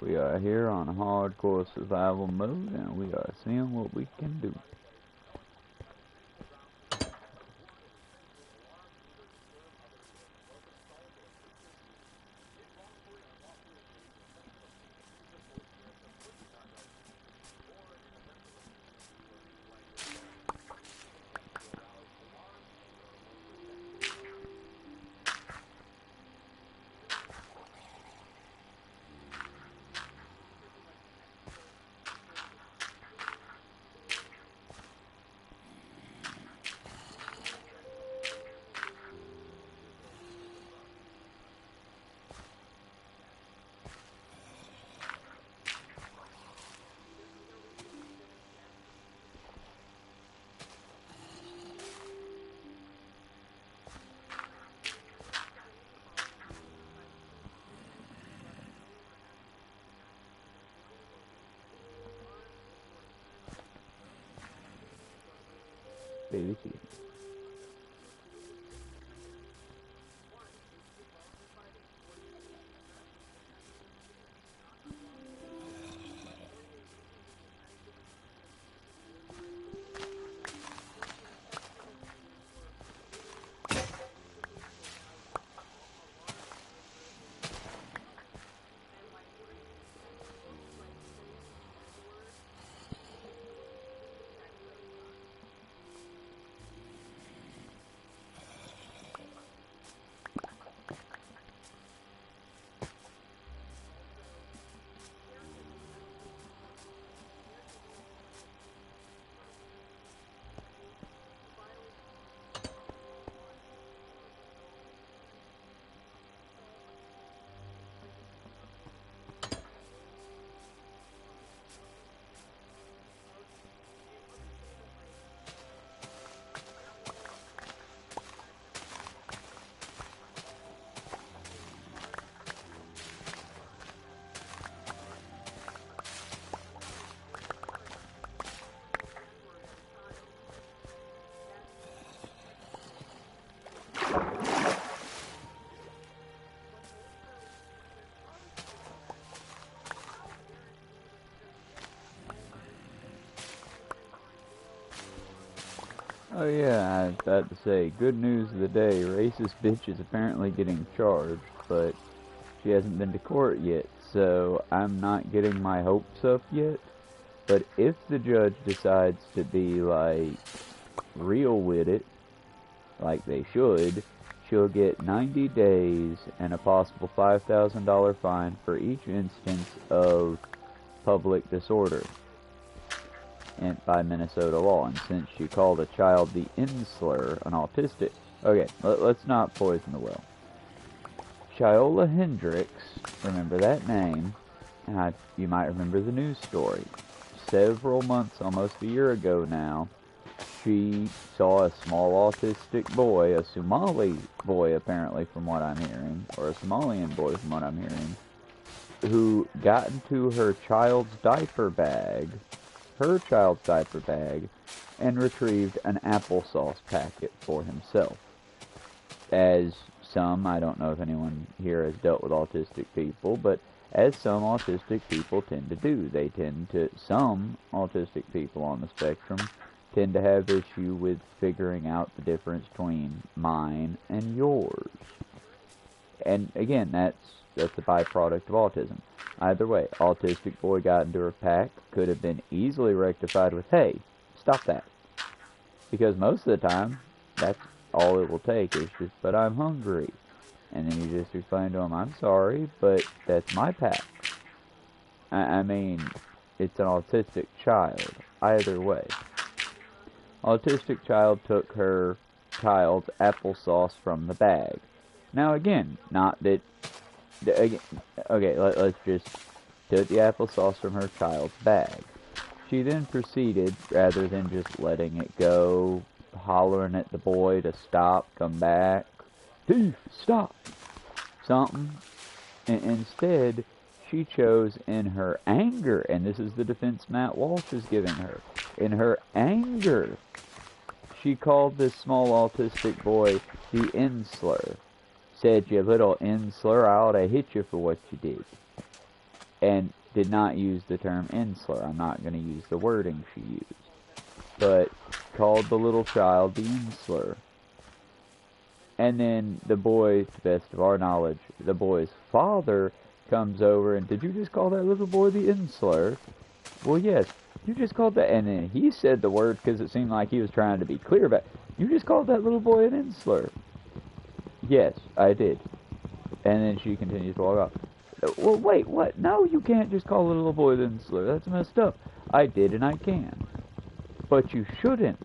We are here on hardcore survival mode, and we are seeing what we can do. Baby T. Oh yeah, I was about to say, good news of the day, racist bitch is apparently getting charged, but she hasn't been to court yet, so I'm not getting my hopes up yet. But if the judge decides to be, like, real with it, like they should, she'll get 90 days and a possible $5,000 fine for each instance of public disorder and by Minnesota law. And since she called a child the N-slur, an autistic... Okay, let's not poison the well. Chiola Hendricks, remember that name, and you might remember the news story. Several months, almost a year ago now, she saw a small autistic boy, a Somali boy apparently from what I'm hearing, or a Somalian boy from what I'm hearing, who got into her child's diaper bag, and retrieved an applesauce packet for himself. As some, I don't know if anyone here has dealt with autistic people, but as some autistic people tend to do, some autistic people on the spectrum tend to have issue with figuring out the difference between mine and yours. And again, that's a byproduct of autism. Either way, autistic boy got into her pack, could have been easily rectified with, hey, stop that. Because most of the time, that's all it will take is just, but I'm hungry. And then you just explain to him, I'm sorry, but that's my pack. I mean, it's an autistic child. Either way. Autistic child took her child's applesauce from the bag. Now again, not that... Okay, let's just took the applesauce from her child's bag. She then proceeded, rather than just letting it go, hollering at the boy to stop, come back, thief, stop, something. Instead, she chose in her anger, and this is the defense Matt Walsh is giving her, in her anger, she called this small autistic boy the N-slur. Said, you little N-slur, I ought to hit you for what you did. and did not use the term insular. I'm not going to use the wording she used, but called the little child the insular. And then the boy, to the best of our knowledge, the boy's father comes over and, did you just call that little boy the insular? Well, yes, you just called that, and then he said the word because it seemed like he was trying to be clear about it. You just called that little boy an insular. Yes, I did. And then she continues to walk off. Well, wait, what? No, you can't just call a little boy the insular. That's messed up. I did and I can. But you shouldn't.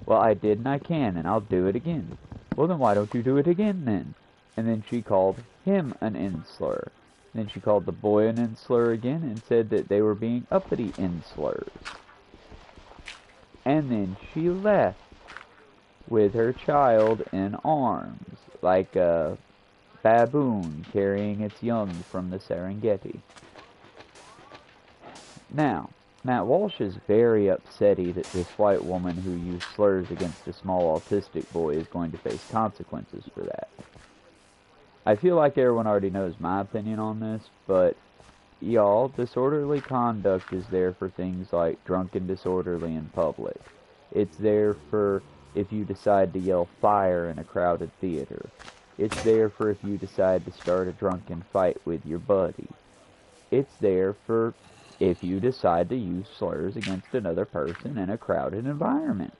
Well, I did and I can, and I'll do it again. Well, then why don't you do it again, then? And then she called him an insular. Then she called the boy an insular again and said that they were being uppity insulars. And then she left with her child in arms, like a baboon carrying its young from the Serengeti. Now, Matt Walsh is very upsetty that this white woman who used slurs against a small autistic boy is going to face consequences for that. I feel like everyone already knows my opinion on this, but y'all, disorderly conduct is there for things like drunk and disorderly in public. It's there for if you decide to yell fire in a crowded theater. It's there for if you decide to start a drunken fight with your buddy. It's there for if you decide to use slurs against another person in a crowded environment.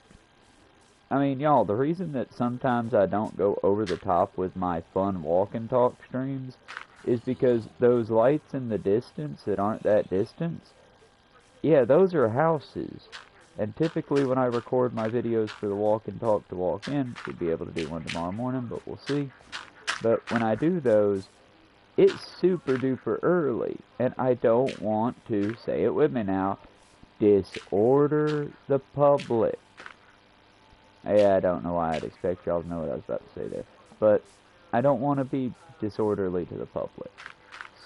I mean, y'all, the reason that sometimes I don't go over the top with my fun walk and talk streams is because those lights in the distance that aren't that distance, yeah, those are houses. And typically when I record my videos for the walk and talk to walk in, should be able to do one tomorrow morning, but we'll see. But when I do those, it's super duper early, and I don't want to, say it with me now, disorder the public. Yeah, I don't know why I'd expect y'all to know what I was about to say there, but I don't want to be disorderly to the public.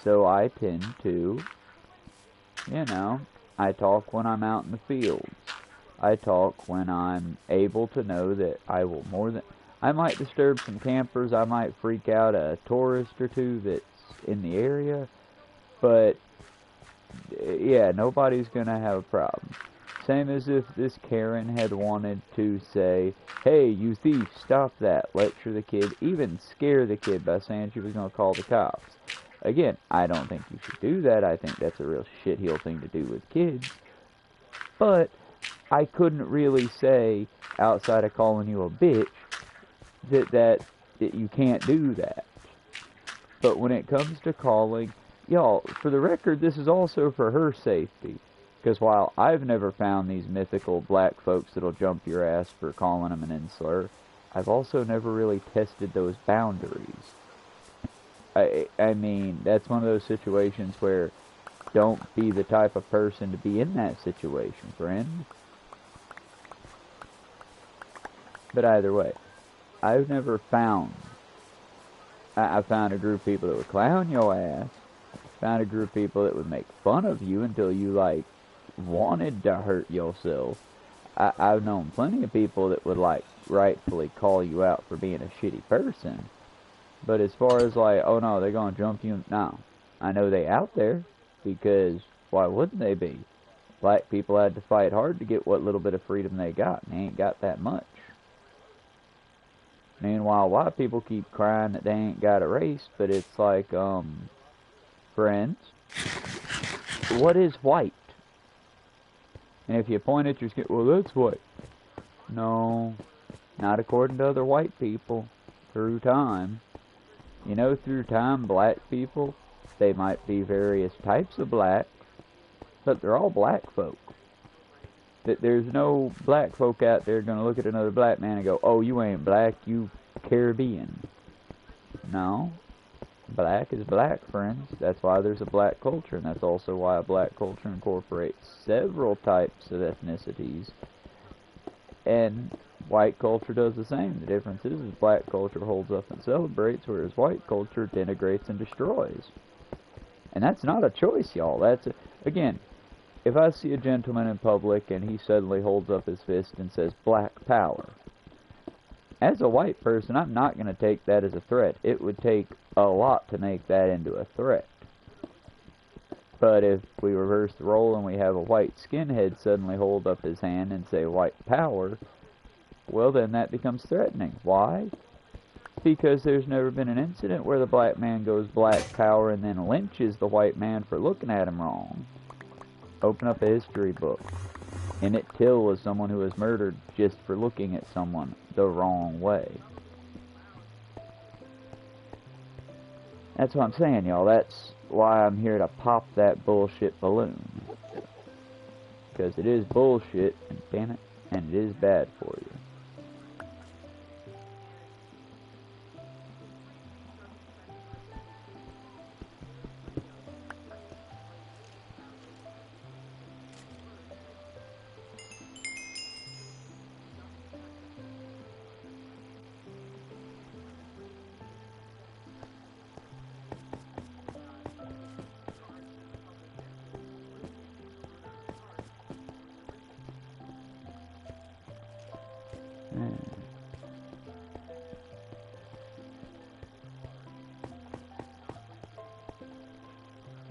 So I tend to, I talk when I'm out in the fields. I talk when I'm able to know that I will I might disturb some campers, I might freak out a tourist or two that's in the area, but yeah, nobody's gonna have a problem. Same as if this Karen had wanted to say, hey, you thief, stop that, lecture the kid, even scare the kid by saying she was gonna call the cops. Again, I don't think you should do that. I think that's a real shitheel thing to do with kids. But I couldn't really say, outside of calling you a bitch, that you can't do that. But when it comes to calling, y'all, for the record, this is also for her safety. Because while I've never found these mythical black folks that'll jump your ass for calling them an insular, I've also never really tested those boundaries. I mean, that's one of those situations where don't be the type of person to be in that situation, friend. But either way, I've never found... I found a group of people that would clown your ass. Found a group of people that would make fun of you until you, like, wanted to hurt yourself. I've known plenty of people that would, like, rightfully call you out for being a shitty person. But as far as, like, oh no, they're gonna jump you, no. I know they out there, because why wouldn't they be? Black people had to fight hard to get what little bit of freedom they got, and they ain't got that much. Meanwhile, white people keep crying that they ain't got erased, but it's like, friends, what is white? And if you point at your skin, well, that's white. No, not according to other white people. Through time. You know, through time, black people, they might be various types of black, but they're all black folk. There's no black folk out there gonna look at another black man and go, oh, you ain't black, you Caribbean. No. Black is black, friends. That's why there's a black culture, and that's also why a black culture incorporates several types of ethnicities. And white culture does the same. The difference is black culture holds up and celebrates, whereas white culture denigrates and destroys. And that's not a choice, y'all. That's, again, if I see a gentleman in public and he suddenly holds up his fist and says, black power, as a white person, I'm not going to take that as a threat. It would take a lot to make that into a threat. But if we reverse the role and we have a white skinhead suddenly hold up his hand and say white power, well then that becomes threatening. Why? Because there's never been an incident where the black man goes black power and then lynches the white man for looking at him wrong. Open up a history book. Emmett Till was someone who was murdered just for looking at someone the wrong way. That's what I'm saying, y'all. That's why I'm here to pop that bullshit balloon. Because it is bullshit, and damn it, and it is bad for you.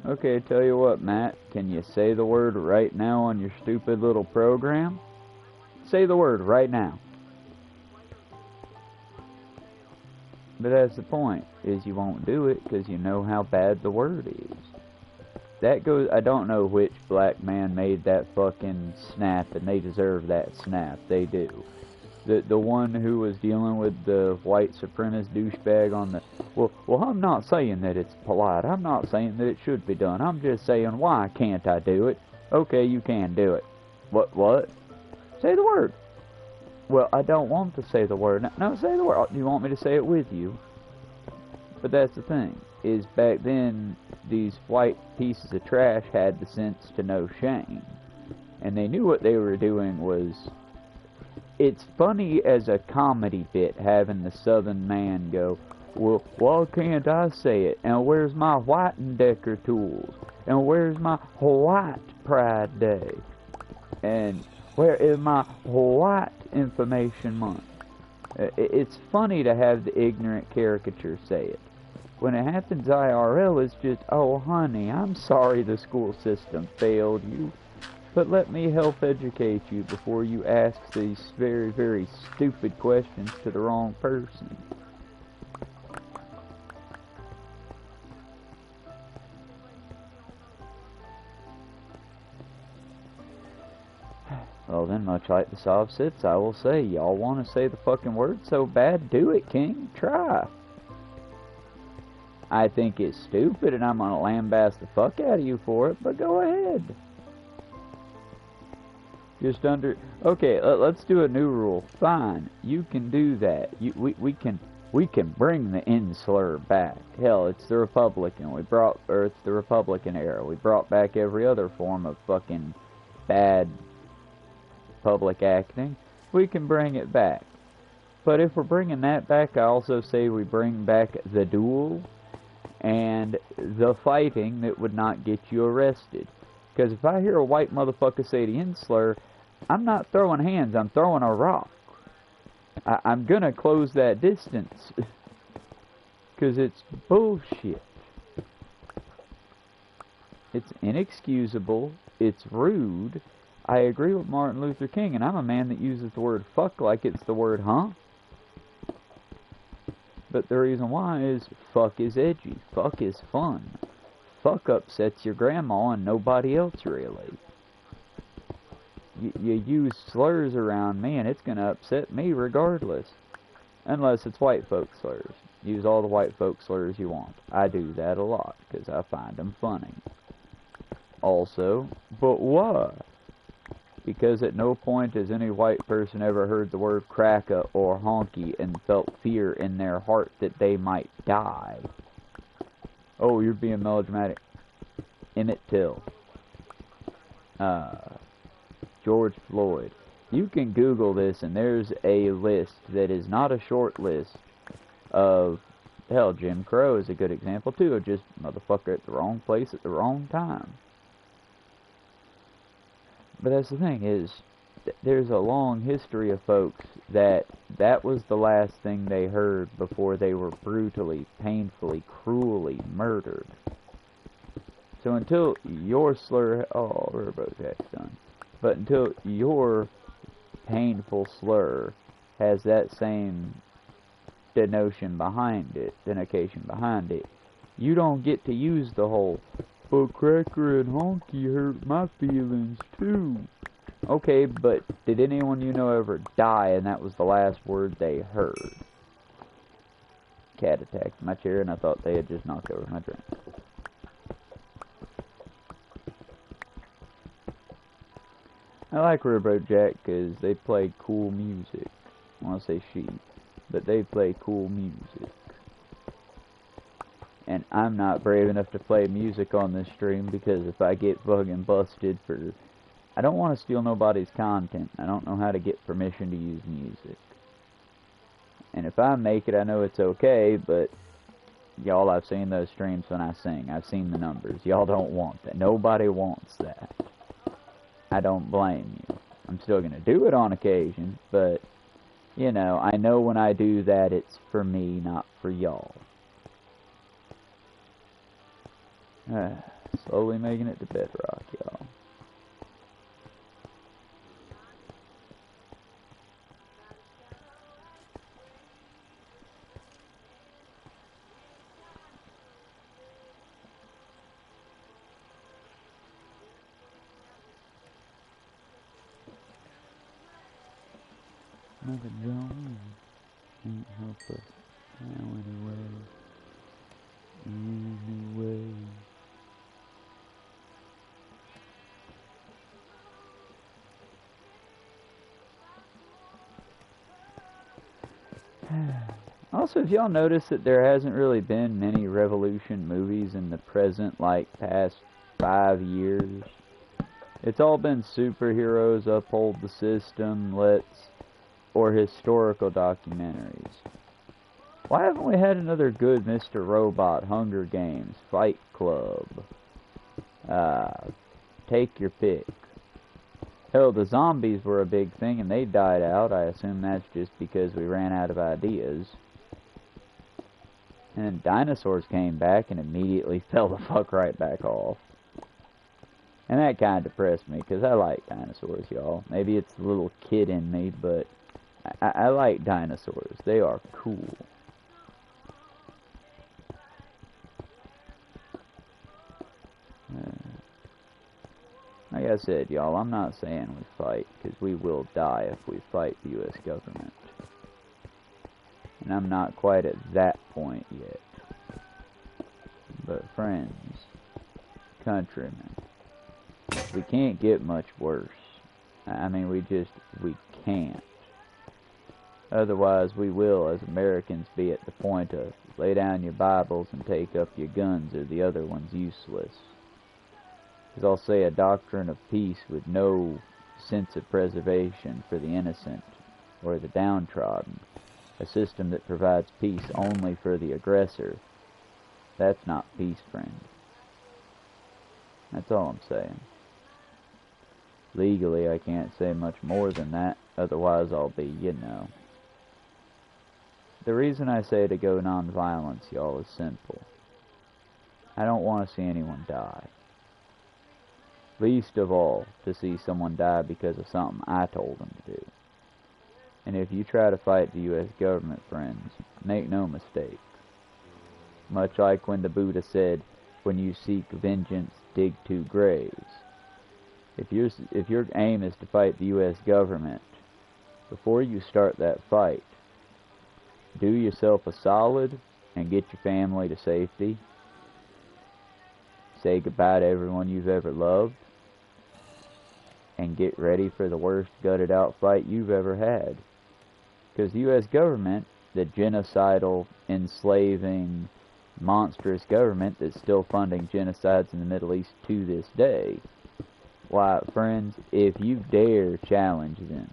Okay, tell you what, Matt, can you say the word right now on your stupid little program? Say the word right now. But that's the point, is you won't do it because you know how bad the word is. That goes, I don't know which black man made that fucking snap, and they deserve that snap, they do. The one who was dealing with the white supremacist douchebag on the... Well, I'm not saying that it's polite. I'm not saying that it should be done. I'm just saying, why can't I do it? Okay, you can do it. What? Say the word. Well, I don't want to say the word. No, say the word. You want me to say it with you? But that's the thing, is back then, these white pieces of trash had the sense to know shame. And they knew what they were doing was... It's funny as a comedy bit having the southern man go, well, why can't I say it? And where's my White and Decker tools? And where's my White Pride Day? And where is my White Information Month? It's funny to have the ignorant caricature say it. When it happens IRL, it's just, oh honey, I'm sorry the school system failed you. But let me help educate you before you ask these very, very stupid questions to the wrong person. Well then, much like the soft sits, I will say, y'all want to say the fucking word so bad, do it, King. Try. I think it's stupid and I'm gonna lambaste the fuck out of you for it, but go ahead. Just okay, let's do a new rule. Fine, you can do that. We can bring the insular back. Hell, it's the Republican. It's the Republican era. We brought back every other form of fucking bad public acting. We can bring it back. But if we're bringing that back, I also say we bring back the duel and the fighting that would not get you arrested. Because if I hear a white motherfucker say the insular, I'm not throwing hands, I'm throwing a rock. I'm gonna close that distance. Because it's bullshit. It's inexcusable. It's rude. I agree with Martin Luther King, and I'm a man that uses the word fuck like it's the word huh. But the reason why is fuck is edgy. Fuck is fun. Fuck upsets your grandma and nobody else really. You use slurs around me and it's gonna upset me regardless. Unless it's white folk slurs. Use all the white folk slurs you want. I do that a lot because I find them funny. Also, but why? Because at no point has any white person ever heard the word cracker or honky and felt fear in their heart that they might die. Oh, you're being melodramatic. Emmett Till. George Floyd. You can Google this and there's a list that is not a short list of, hell, Jim Crow is a good example too, of just motherfucker at the wrong place at the wrong time. But that's the thing is, there's a long history of folks that was the last thing they heard before they were brutally, painfully, cruelly murdered. So until your slur, oh, Robojack's done. But until your painful slur has that same denotation behind it, you don't get to use the whole, but Cracker and Honky hurt my feelings too. Okay, but did anyone you know ever die and that was the last word they heard? Cat attacked my chair and I thought they had just knocked over my drink. I like Robojack because they play cool music. I want to say she, but they play cool music. And I'm not brave enough to play music on this stream because if I get fucking busted for... I don't want to steal nobody's content. I don't know how to get permission to use music. And if I make it, I know it's okay, but... Y'all, I've seen those streams when I sing. I've seen the numbers. Y'all don't want that. Nobody wants that. I don't blame you. I'm still going to do it on occasion, but... You know, I know when I do that, it's for me, not for y'all. Slowly making it to bedrock, y'all. Mother Jones can't help us now anyway. Also, if y'all notice that there hasn't really been many Revolution movies in the present, like, past 5 years. It's all been superheroes, uphold the system, or historical documentaries. Why haven't we had another good Mr. Robot, Hunger Games, Fight Club? Take your pick. Hell, the zombies were a big thing and they died out. I assume that's just because we ran out of ideas. And then dinosaurs came back and immediately fell the fuck right back off. And that kind of depressed me, because I like dinosaurs, y'all. Maybe it's the little kid in me, but I like dinosaurs. They are cool. Like I said, y'all, I'm not saying we fight, because we will die if we fight the U.S. government. And I'm not quite at that point yet. But friends, countrymen, we can't get much worse. I mean, we can't. Otherwise, we will, as Americans, be at the point of lay down your Bibles and take up your guns, or the other one's useless. Because I'll say a doctrine of peace with no sense of preservation for the innocent or the downtrodden, a system that provides peace only for the aggressor, that's not peace, friend. That's all I'm saying. Legally, I can't say much more than that, otherwise I'll be, you know. The reason I say to go non-violence, y'all, is simple. I don't want to see anyone die. Least of all, to see someone die because of something I told them to do. And if you try to fight the U.S. government, friends, make no mistake. Much like when the Buddha said, when you seek vengeance, dig 2 graves. If your aim is to fight the U.S. government, before you start that fight, do yourself a solid and get your family to safety. Say goodbye to everyone you've ever loved. And get ready for the worst gutted out fight you've ever had. Because the U.S. government, the genocidal, enslaving, monstrous government that's still funding genocides in the Middle East to this day, why, friends, if you dare challenge them,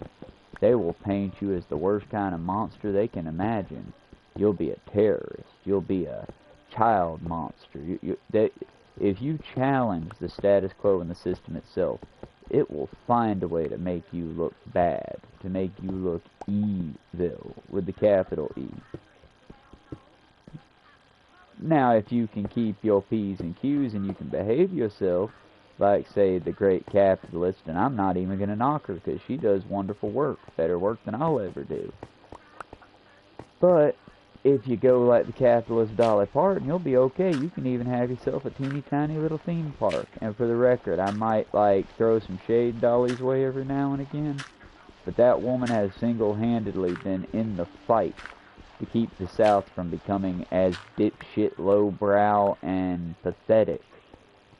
they will paint you as the worst kind of monster they can imagine. You'll be a terrorist. You'll be a child monster. If you challenge the status quo in the system itself, it will find a way to make you look bad, to make you look evil, with the capital E. Now, if you can keep your P's and Q's and you can behave yourself, like, say, the great capitalist, and I'm not even going to knock her because she does wonderful work, better work than I'll ever do. But if you go like the capitalist Dolly Parton, you'll be okay. You can even have yourself a teeny tiny little theme park. And for the record, I might, like, throw some shade Dolly's way every now and again, but that woman has single-handedly been in the fight to keep the South from becoming as dipshit, lowbrow, and pathetic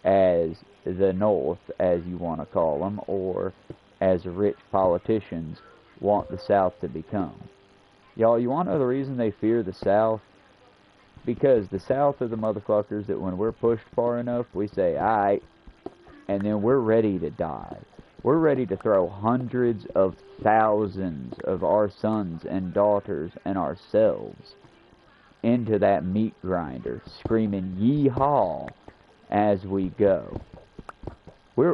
as the North, as you want to call them, or as rich politicians want the South to become. Y'all, you want to know the reason they fear the South? Because the South are the motherfuckers that when we're pushed far enough, we say, alright, and then we're ready to die. We're ready to throw hundreds of thousands of our sons and daughters and ourselves into that meat grinder, screaming yeehaw as we go.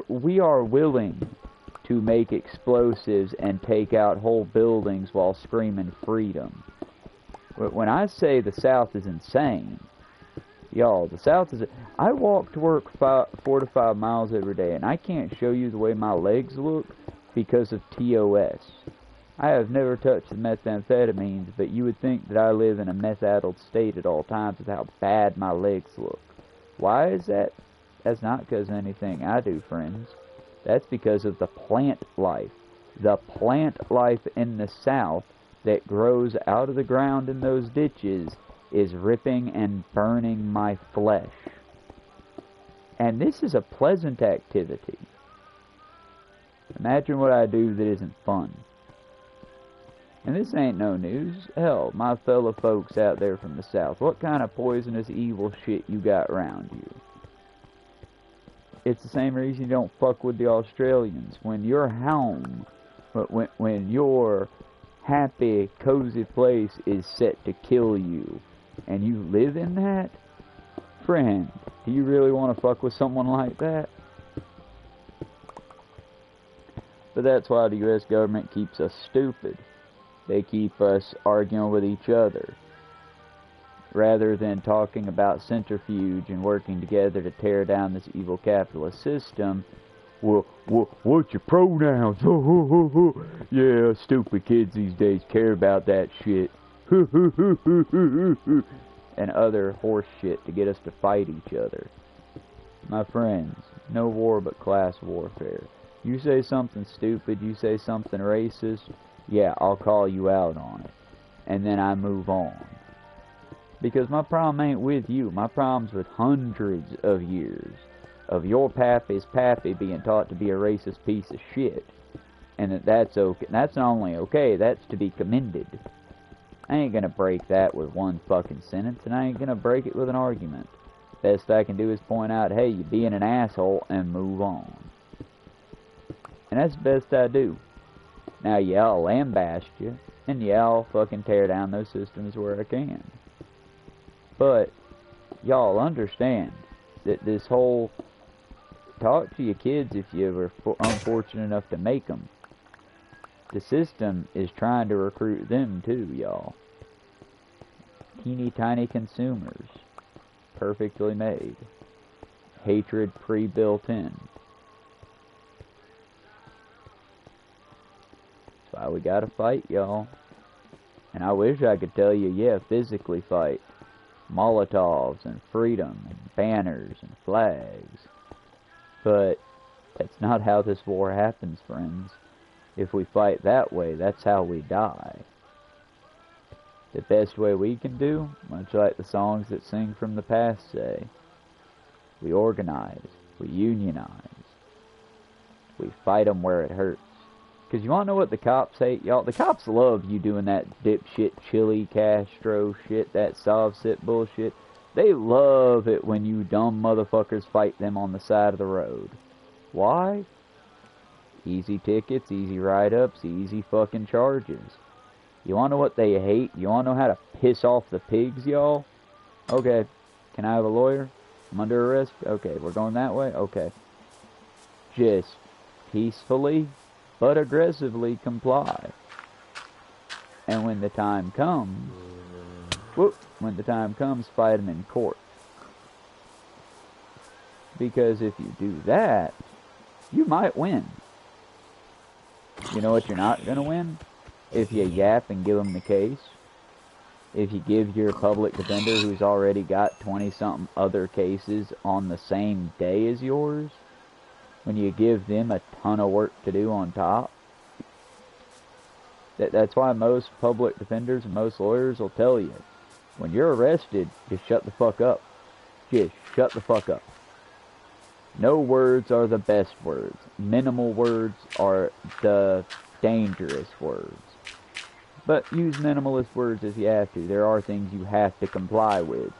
We are willing to make explosives and take out whole buildings while screaming freedom. When I say the South is insane, y'all, the South is... I walk to work 4 to 5 miles every day, and I can't show you the way my legs look because of TOS. I have never touched the methamphetamines, but you would think that I live in a meth-addled state at all times with how bad my legs look. Why is that? That's not because of anything I do, friends. That's because of the plant life. The plant life in the South that grows out of the ground in those ditches is ripping and burning my flesh. And this is a pleasant activity. Imagine what I do that isn't fun. And this ain't no news. Hell, my fellow folks out there from the South, what kind of poisonous evil shit you got around you? It's the same reason you don't fuck with the Australians. When your home, when your happy, cozy place is set to kill you, and you live in that, friend, do you really want to fuck with someone like that? But that's why the U.S. government keeps us stupid. They keep us arguing with each other, rather than talking about centrifuge and working together to tear down this evil capitalist system. Well, what's your pronouns? Yeah, stupid kids these days care about that shit. And other horse shit to get us to fight each other. My friends, no war but class warfare. You say something stupid, you say something racist, yeah, I'll call you out on it. And then I move on. Because my problem ain't with you. My problem's with hundreds of years of your pappy's pappy being taught to be a racist piece of shit. And that's okay. That's not only okay, that's to be commended. I ain't gonna break that with one fucking sentence, and I ain't gonna break it with an argument. Best I can do is point out, hey, you're being an asshole, and move on. And that's the best I do. Now, yeah, I'll lambaste you, and yeah, I'll fucking tear down those systems where I can. But y'all understand that this whole talk to your kids if you were unfortunate enough to make them. The system is trying to recruit them too, y'all. Teeny tiny consumers, perfectly made, hatred pre-built in. That's why we gotta fight, y'all. And I wish I could tell you, yeah, physically fight. Molotovs and freedom and banners and flags. But that's not how this war happens, friends. If we fight that way, that's how we die. The best way we can do, much like the songs that sing from the past say, we organize, we unionize, we fight them where it hurts. Because you want to know what the cops hate, y'all? The cops love you doing that dipshit Chile Castro shit, that soft-sit bullshit. They love it when you dumb motherfuckers fight them on the side of the road. Why? Easy tickets, easy write-ups, easy fucking charges. You want to know what they hate? You want to know how to piss off the pigs, y'all? Okay. Can I have a lawyer? I'm under arrest? Okay. We're going that way? Okay. Just peacefully but aggressively comply. And when the time comes, whoop, when the time comes, fight them in court. Because if you do that, you might win. You know what you're not going to win? If you yap and give them the case. If you give your public defender who's already got 20-something other cases on the same day as yours, when you give them a ton of work to do on top. That's why most public defenders and most lawyers will tell you, when you're arrested, just shut the fuck up. Just shut the fuck up. No words are the best words. Minimal words are the dangerous words. But use minimalist words if you have to. There are things you have to comply with.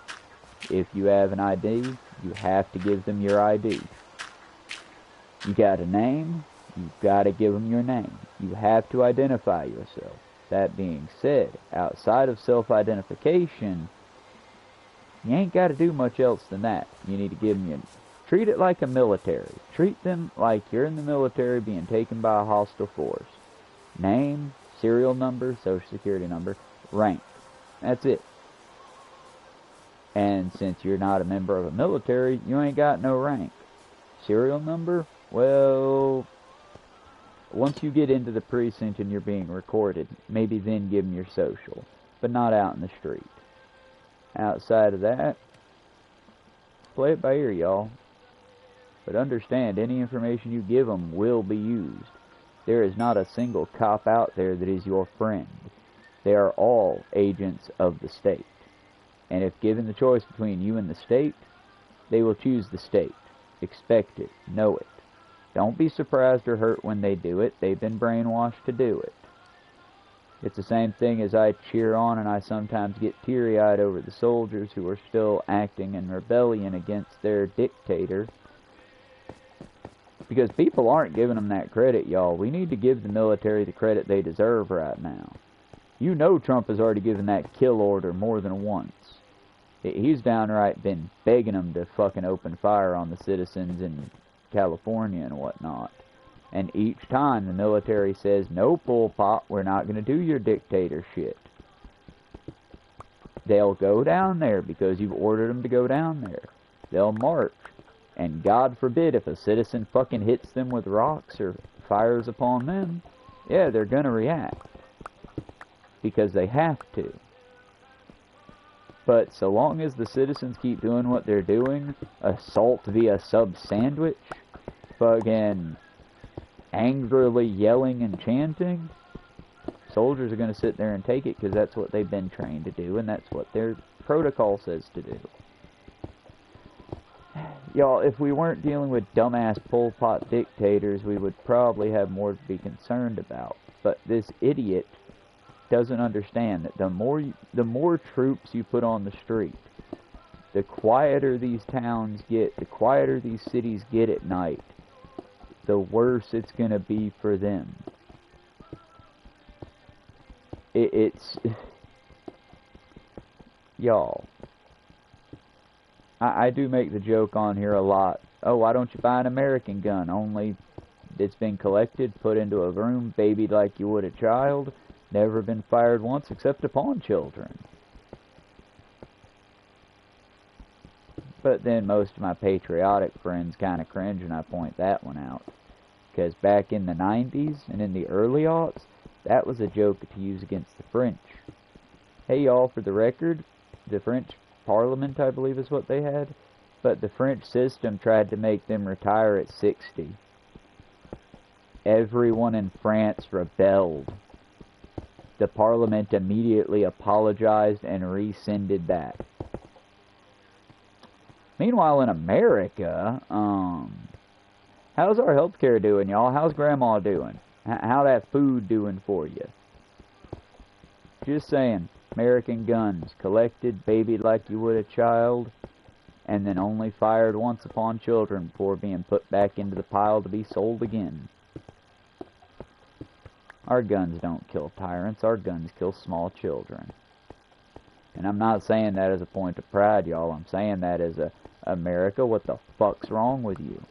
If you have an ID, you have to give them your ID. You got a name, you've got to give them your name. You have to identify yourself. That being said, outside of self-identification, you ain't got to do much else than that. You need to give them your... Treat it like a military. Treat them like you're in the military being taken by a hostile force. Name, serial number, social security number, rank. That's it. And since you're not a member of a military, you ain't got no rank. Serial number? Well, once you get into the precinct and you're being recorded, maybe then give them your social. But not out in the street. Outside of that, play it by ear, y'all. But understand, any information you give them will be used. There is not a single cop out there that is your friend. They are all agents of the state. And if given the choice between you and the state, they will choose the state. Expect it. Know it. Don't be surprised or hurt when they do it. They've been brainwashed to do it. It's the same thing as I cheer on and I sometimes get teary-eyed over the soldiers who are still acting in rebellion against their dictator. Because people aren't giving them that credit, y'all. We need to give the military the credit they deserve right now. You know Trump has already given that kill order more than once. He's downright been begging them to fucking open fire on the citizens in California and whatnot. And each time the military says, no, Pol Pot, we're not going to do your dictator shit. They'll go down there because you've ordered them to go down there. They'll march. And God forbid if a citizen fucking hits them with rocks or fires upon them, yeah, they're going to react. Because they have to. But so long as the citizens keep doing what they're doing, assault via sub-sandwich, fucking angrily yelling and chanting, soldiers are going to sit there and take it because that's what they've been trained to do and that's what their protocol says to do. Y'all, if we weren't dealing with dumbass Pol Pot dictators, we would probably have more to be concerned about. But this idiot doesn't understand that the more troops you put on the street, the quieter these towns get, the quieter these cities get at night, the worse it's going to be for them. It's... Y'all. I do make the joke on here a lot. Oh, why don't you buy an American gun? Only it's been collected, put into a room, babied like you would a child, never been fired once except upon children. But then most of my patriotic friends kind of cringe when I point that one out. Because back in the 90s and in the early aughts, that was a joke to use against the French. Hey y'all, for the record, the French Parliament, I believe is what they had, but the French system tried to make them retire at 60. Everyone in France rebelled. The Parliament immediately apologized and rescinded that. Meanwhile, in America, how's our healthcare doing, y'all? How's Grandma doing? How that food doing for you? Just saying. American guns, collected, babied like you would a child, and then only fired once upon children before being put back into the pile to be sold again. Our guns don't kill tyrants, our guns kill small children. And I'm not saying that as a point of pride, y'all. I'm saying that as a America, what the fuck's wrong with you?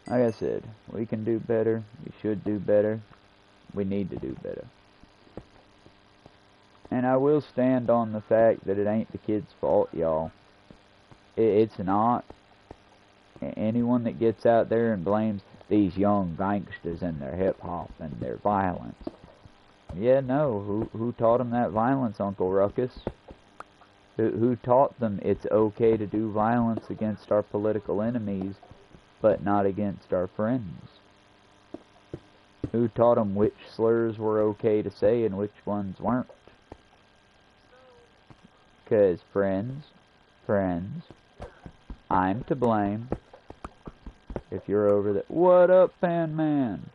like I said, we can do better. We should do better. We need to do better. And I will stand on the fact that it ain't the kids' fault, y'all. It's not. Anyone that gets out there and blames these young gangsters and their hip-hop and their violence. Yeah, no. Who taught them that violence, Uncle Ruckus? Who taught them it's okay to do violence against our political enemies, but not against our friends? Who taught them which slurs were okay to say and which ones weren't? Because friends, I'm to blame. If you're over the... What up, Pan Man?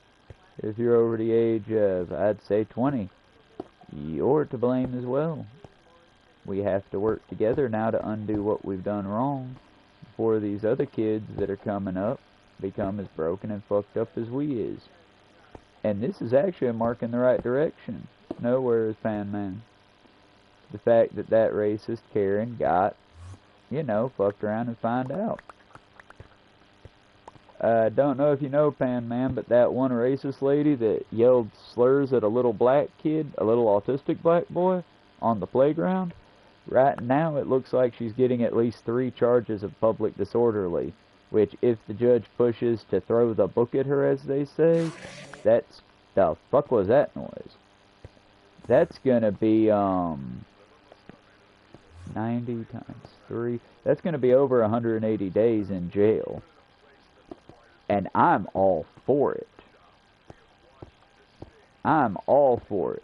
If you're over the age of, I'd say 20, you're to blame as well. We have to work together now to undo what we've done wrong before these other kids that are coming up become as broken and fucked up as we is. And this is actually a mark in the right direction. Nowhere is Pan Man. The fact that that racist Karen got, fucked around and find out. I don't know if you know, Pan Man, but that one racist lady that yelled slurs at a little black kid, a little autistic black boy, on the playground, right now it looks like she's getting at least 3 charges of public disorderly, which if the judge pushes to throw the book at her, as they say, that's... the fuck was that noise? That's gonna be, 90 times 3, that's gonna be over 180 days in jail. And I'm all for it. I'm all for it.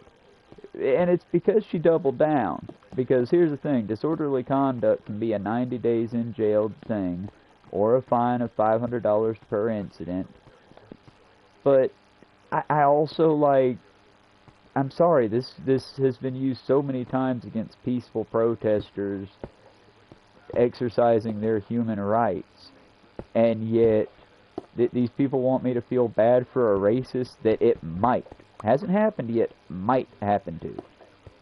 And it's because she doubled down. Because here's the thing, disorderly conduct can be a 90 days in jail thing, or a fine of $500 per incident. But I also I'm sorry, this has been used so many times against peaceful protesters exercising their human rights. And yet, these people want me to feel bad for a racist that it might, hasn't happened yet, might happen to.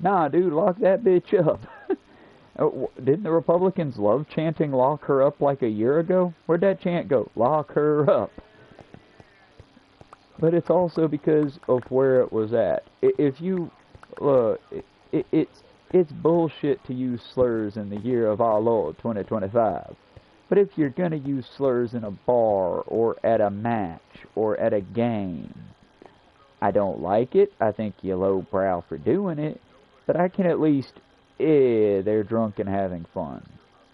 Nah, dude, lock that bitch up. Didn't the Republicans love chanting lock her up like a year ago? Where'd that chant go? Lock her up. But it's also because of where it was at. If you, it's bullshit to use slurs in the year of our Lord 2025. But if you're going to use slurs in a bar, or at a match, or at a game, I don't like it. I think you're lowbrow for doing it. But I can at least, they're drunk and having fun.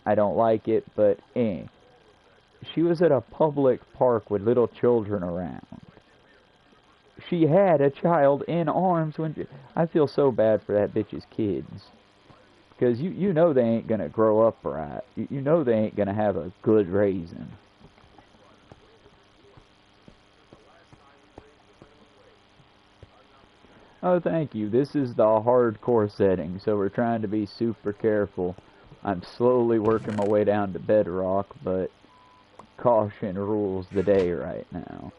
I don't like it, but She was at a public park with little children around. She had a child in arms when... I feel so bad for that bitch's kids. Because you know they ain't going to grow up right. You know they ain't going to have a good raising. Oh, thank you. This is the hardcore setting, so we're trying to be super careful. I'm slowly working my way down to bedrock, but caution rules the day right now.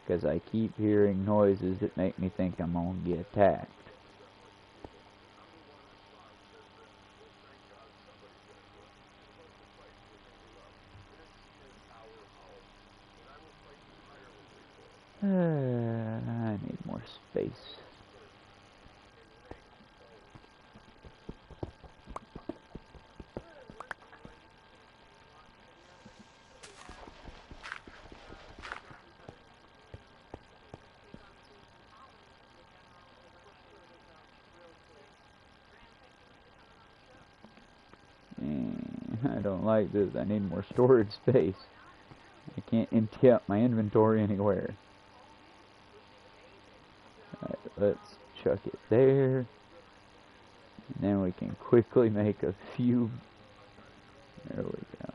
Because I keep hearing noises that make me think I'm going to get attacked. I need more space. I don't like this. I need more storage space. I can't empty out my inventory anywhere. Alright, let's chuck it there. And then we can quickly make a few. There we go.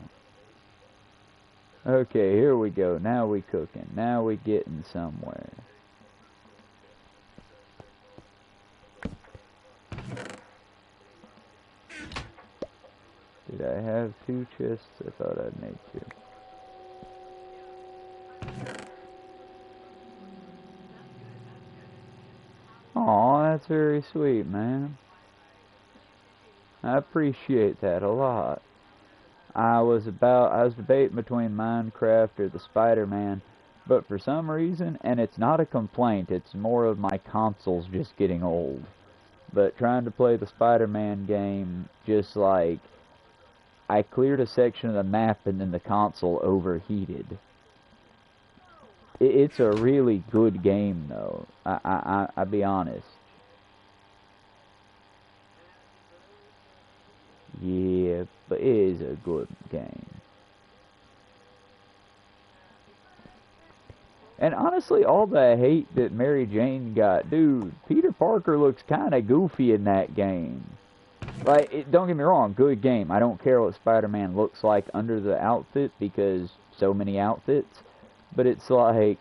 Okay, here we go. Now we cooking. Now we getting somewhere. Did I have 2 chests? I thought I'd made 2. Aw, that's very sweet, man. I appreciate that a lot. I was debating between Minecraft or the Spider-Man, but for some reason, and it's not a complaint, it's more of my consoles just getting old. But trying to play the Spider-Man game, just like, I cleared a section of the map and then the console overheated. It's a really good game, though. I'll be honest. Yeah, but it is a good game. And honestly, all the hate that Mary Jane got, dude, Peter Parker looks kind of goofy in that game. Like, don't get me wrong, good game. I don't care what Spider-Man looks like under the outfit because so many outfits. But it's like,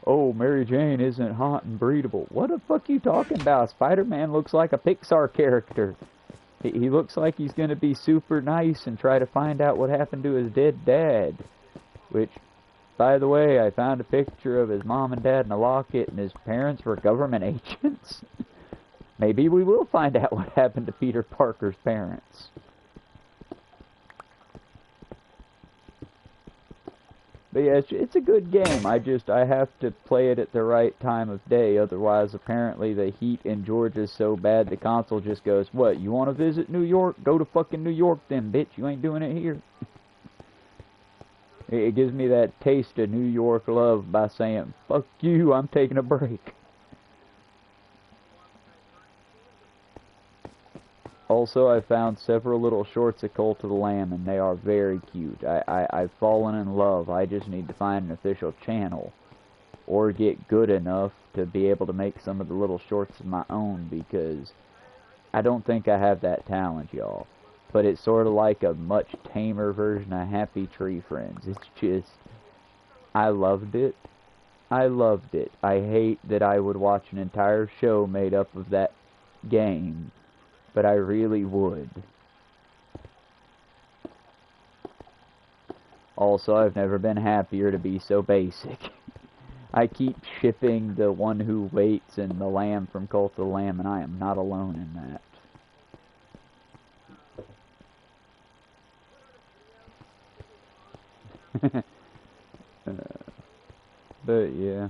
oh, Mary Jane isn't hot and breedable. What the fuck you talking about? Spider-Man looks like a Pixar character. He looks like he's going to be super nice and try to find out what happened to his dead dad. Which, by the way, I found a picture of his mom and dad in a locket, and his parents were government agents. Maybe we will find out what happened to Peter Parker's parents. But yeah, it's a good game. I have to play it at the right time of day. Otherwise, apparently the heat in Georgia's so bad the console just goes, what, you want to visit New York? Go to fucking New York then, bitch. You ain't doing it here. It gives me that taste of New York love by saying, fuck you, I'm taking a break. Also, I found several little shorts of Cult of the Lamb, and they are very cute. I've fallen in love. I just need to find an official channel, or get good enough to be able to make some of the little shorts of my own, because I don't think I have that talent, y'all. But it's sort of like a much tamer version of Happy Tree Friends. It's just, I loved it. I loved it. I hate that I would watch an entire show made up of that game, but I really would. Also, I've never been happier to be so basic. I keep shipping the One Who Waits and the Lamb from Cult of the Lamb, and I am not alone in that. But yeah.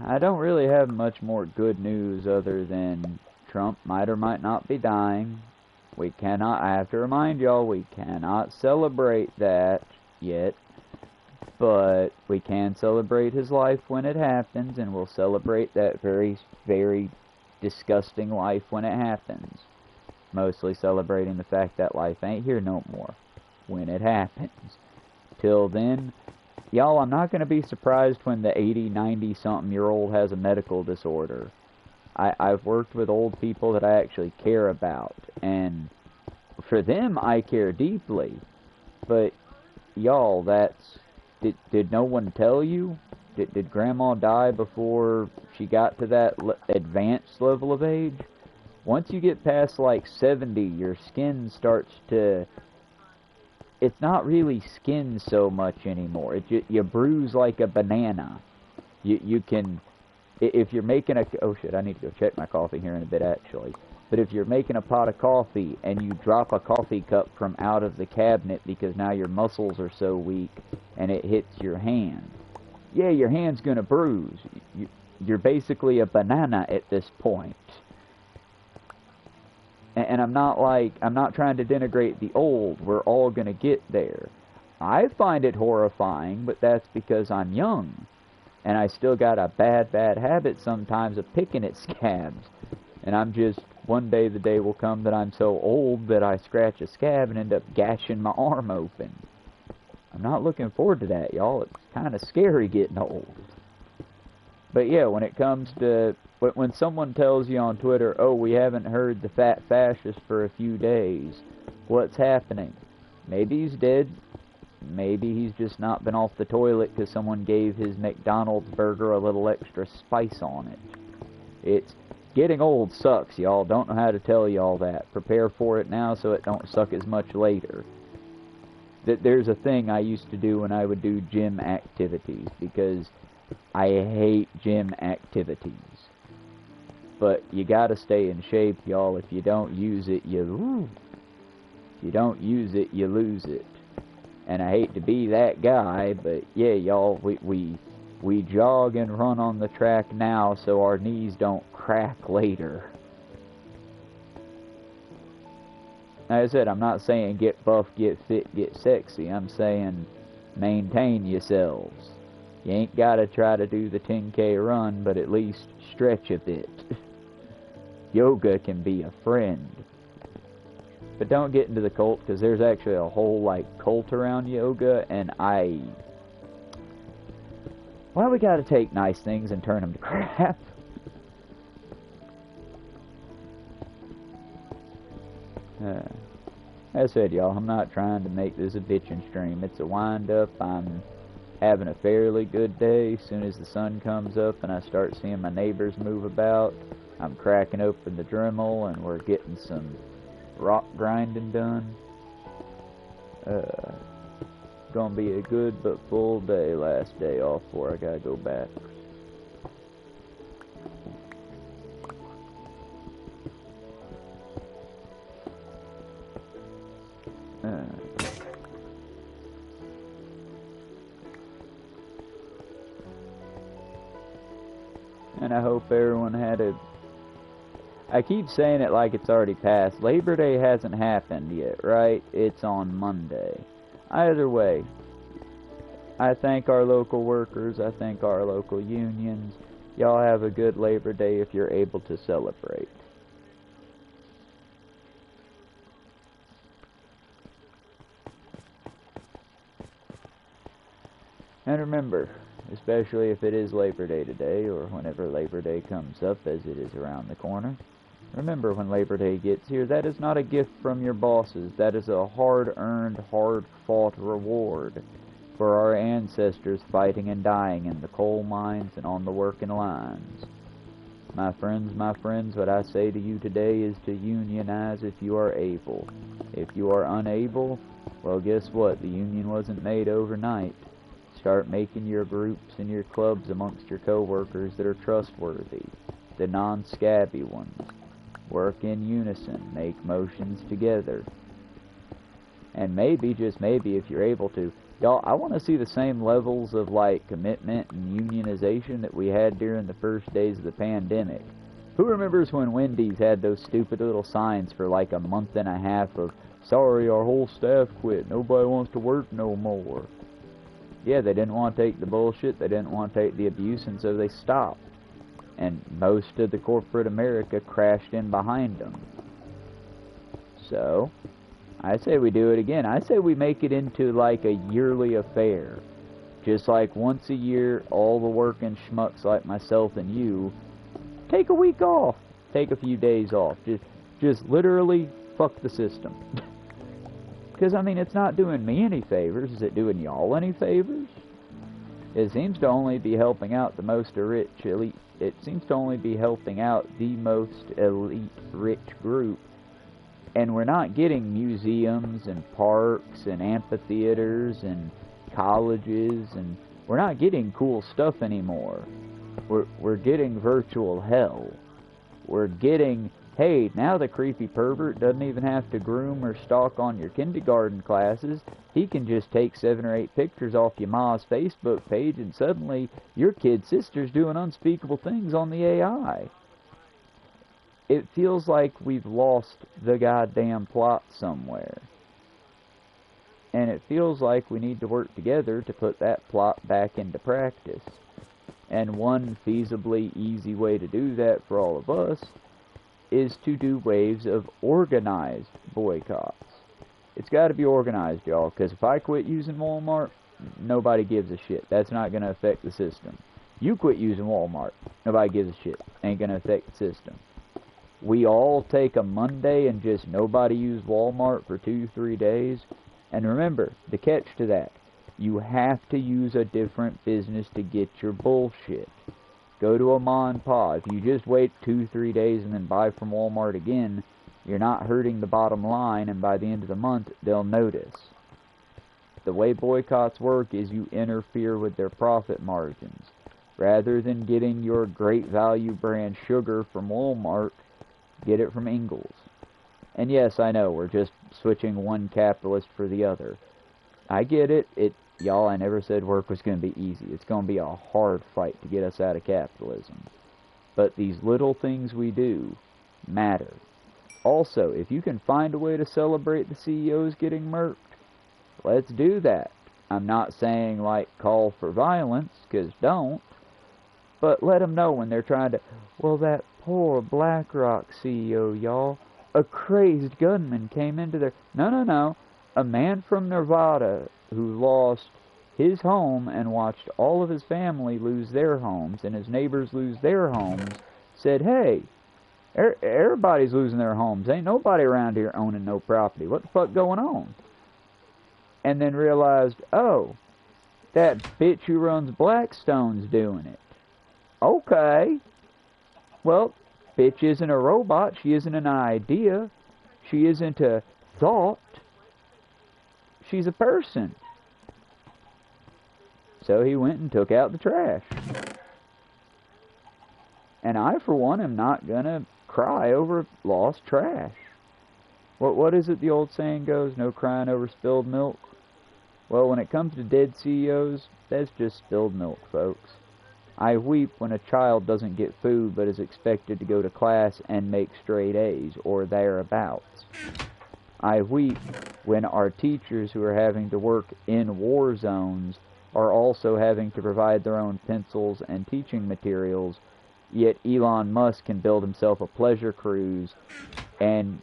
I don't really have much more good news other than Trump might or might not be dying. We cannot, I have to remind y'all, we cannot celebrate that yet. But we can celebrate his life when it happens, and we'll celebrate that very, very disgusting life when it happens. Mostly celebrating the fact that life ain't here no more when it happens. Till then, y'all, I'm not going to be surprised when the 80, 90-something-year-old has a medical disorder. I've worked with old people that I actually care about, and for them, I care deeply. But, y'all, that's... Did no one tell you? Did Grandma die before she got to that advanced level of age? Once you get past, like, 70, your skin starts to... It's not really skin so much anymore. You bruise like a banana. You can... If you're making a... Oh, shit, I need to go check my coffee here in a bit, actually. But if you're making a pot of coffee and you drop a coffee cup from out of the cabinet because now your muscles are so weak and it hits your hand, yeah, your hand's going to bruise. You're basically a banana at this point. And I'm not trying to denigrate the old. We're all going to get there. I find it horrifying, but that's because I'm young. And I still got a bad habit sometimes of picking at scabs. And I'm just, one day the day will come that I'm so old that I scratch a scab and end up gashing my arm open. I'm not looking forward to that, y'all. It's kind of scary getting old. But yeah, when it comes to... When someone tells you on Twitter, oh, we haven't heard the fat fascist for a few days, what's happening? Maybe he's dead. Maybe he's just not been off the toilet because someone gave his McDonald's burger a little extra spice on it. It's... Getting old sucks, y'all. Don't know how to tell y'all that. Prepare for it now so it don't suck as much later. There's a thing I used to do when I would do gym activities, because I hate gym activities. But you gotta stay in shape, y'all. If you don't use it, you lose it. And I hate to be that guy, but yeah, y'all, we jog and run on the track now so our knees don't crack later. Like I said, I'm not saying get buff, get fit, get sexy. I'm saying maintain yourselves. You ain't gotta try to do the 10K run, but at least stretch a bit. Yoga can be a friend. But don't get into the cult, because there's actually a whole, like, cult around yoga, and why we gotta take nice things and turn them to crap? As I said, y'all, I'm not trying to make this a bitching stream. It's a wind-up. I'm having a fairly good day. As soon as the sun comes up and I start seeing my neighbors move about, I'm cracking open the Dremel and we're getting some rock grinding done. Gonna be a good but full day. Last day off before I gotta go back. And I hope everyone had a... I keep saying it like it's already passed. Labor Day hasn't happened yet, right? It's on Monday. Either way, I thank our local workers. I thank our local unions. Y'all have a good Labor Day if you're able to celebrate. And remember, especially if it is Labor Day today, or whenever Labor Day comes up, as it is around the corner, remember when Labor Day gets here, that is not a gift from your bosses. That is a hard-earned, hard-fought reward for our ancestors fighting and dying in the coal mines and on the working lines. My friends, what I say to you today is to unionize if you are able. If you are unable, well, guess what? The union wasn't made overnight. Start making your groups and your clubs amongst your co-workers that are trustworthy, the non-scabby ones. Work in unison, make motions together. And maybe, just maybe, if you're able to, y'all, I want to see the same levels of, like, commitment and unionization that we had during the first days of the pandemic. Who remembers when Wendy's had those stupid little signs for like a month and a half of, sorry, our whole staff quit, nobody wants to work no more? Yeah, they didn't want to take the bullshit, they didn't want to take the abuse, and so they stopped. And most of the corporate America crashed in behind them. So, I say we do it again. I say we make it into like a yearly affair. Just like once a year, all the working schmucks like myself and you, take a week off. Take a few days off. Just literally fuck the system. Because, I mean, it's not doing me any favors. Is it doing y'all any favors? It seems to only be helping out the most rich elite. It seems to only be helping out the most elite rich group. And we're not getting museums and parks and amphitheaters and colleges, and we're not getting cool stuff anymore. We're getting virtual hell. We're getting... Hey, now the creepy pervert doesn't even have to groom or stalk on your kindergarten classes. He can just take 7 or 8 pictures off your ma's Facebook page, and suddenly your kid sister's doing unspeakable things on the AI. It feels like we've lost the goddamn plot somewhere. And it feels like we need to work together to put that plot back into practice. And one feasibly easy way to do that for all of us is to do waves of organized boycotts. It's got to be organized, y'all, because if I quit using Walmart, nobody gives a shit. That's not going to affect the system. You quit using Walmart, nobody gives a shit. Ain't going to affect the system. We all take a Monday and just nobody use Walmart for 2-3 days. And remember, the catch to that, you have to use a different business to get your bullshit. Go to a ma and pa. If you just wait 2-3 days and then buy from Walmart again, you're not hurting the bottom line, and by the end of the month, they'll notice. The way boycotts work is you interfere with their profit margins. Rather than getting your Great Value brand sugar from Walmart, get it from Ingles. And yes, I know, we're just switching one capitalist for the other. I get it. Y'all, I never said work was going to be easy. It's going to be a hard fight to get us out of capitalism. But these little things we do matter. Also, if you can find a way to celebrate the CEOs getting murked, let's do that. I'm not saying, like, call for violence, because don't. But let them know when they're trying to, well, that poor BlackRock CEO, y'all, a crazed gunman came into their... No. A man from Nevada who lost his home and watched all of his family lose their homes and his neighbors lose their homes said, hey, everybody's losing their homes. Ain't nobody around here owning no property. What the fuck going on? And then realized, oh, that bitch who runs Blackstone's doing it. Okay. Well, bitch isn't a robot. She isn't an idea. She isn't a thought. She's a person. So he went and took out the trash. And I, for one, am not going to cry over lost trash. What is it the old saying goes? No crying over spilled milk? Well, when it comes to dead CEOs, that's just spilled milk, folks. I weep when a child doesn't get food but is expected to go to class and make straight A's, or thereabouts. I weep when our teachers who are having to work in war zones are also having to provide their own pencils and teaching materials, yet Elon Musk can build himself a pleasure cruise, and,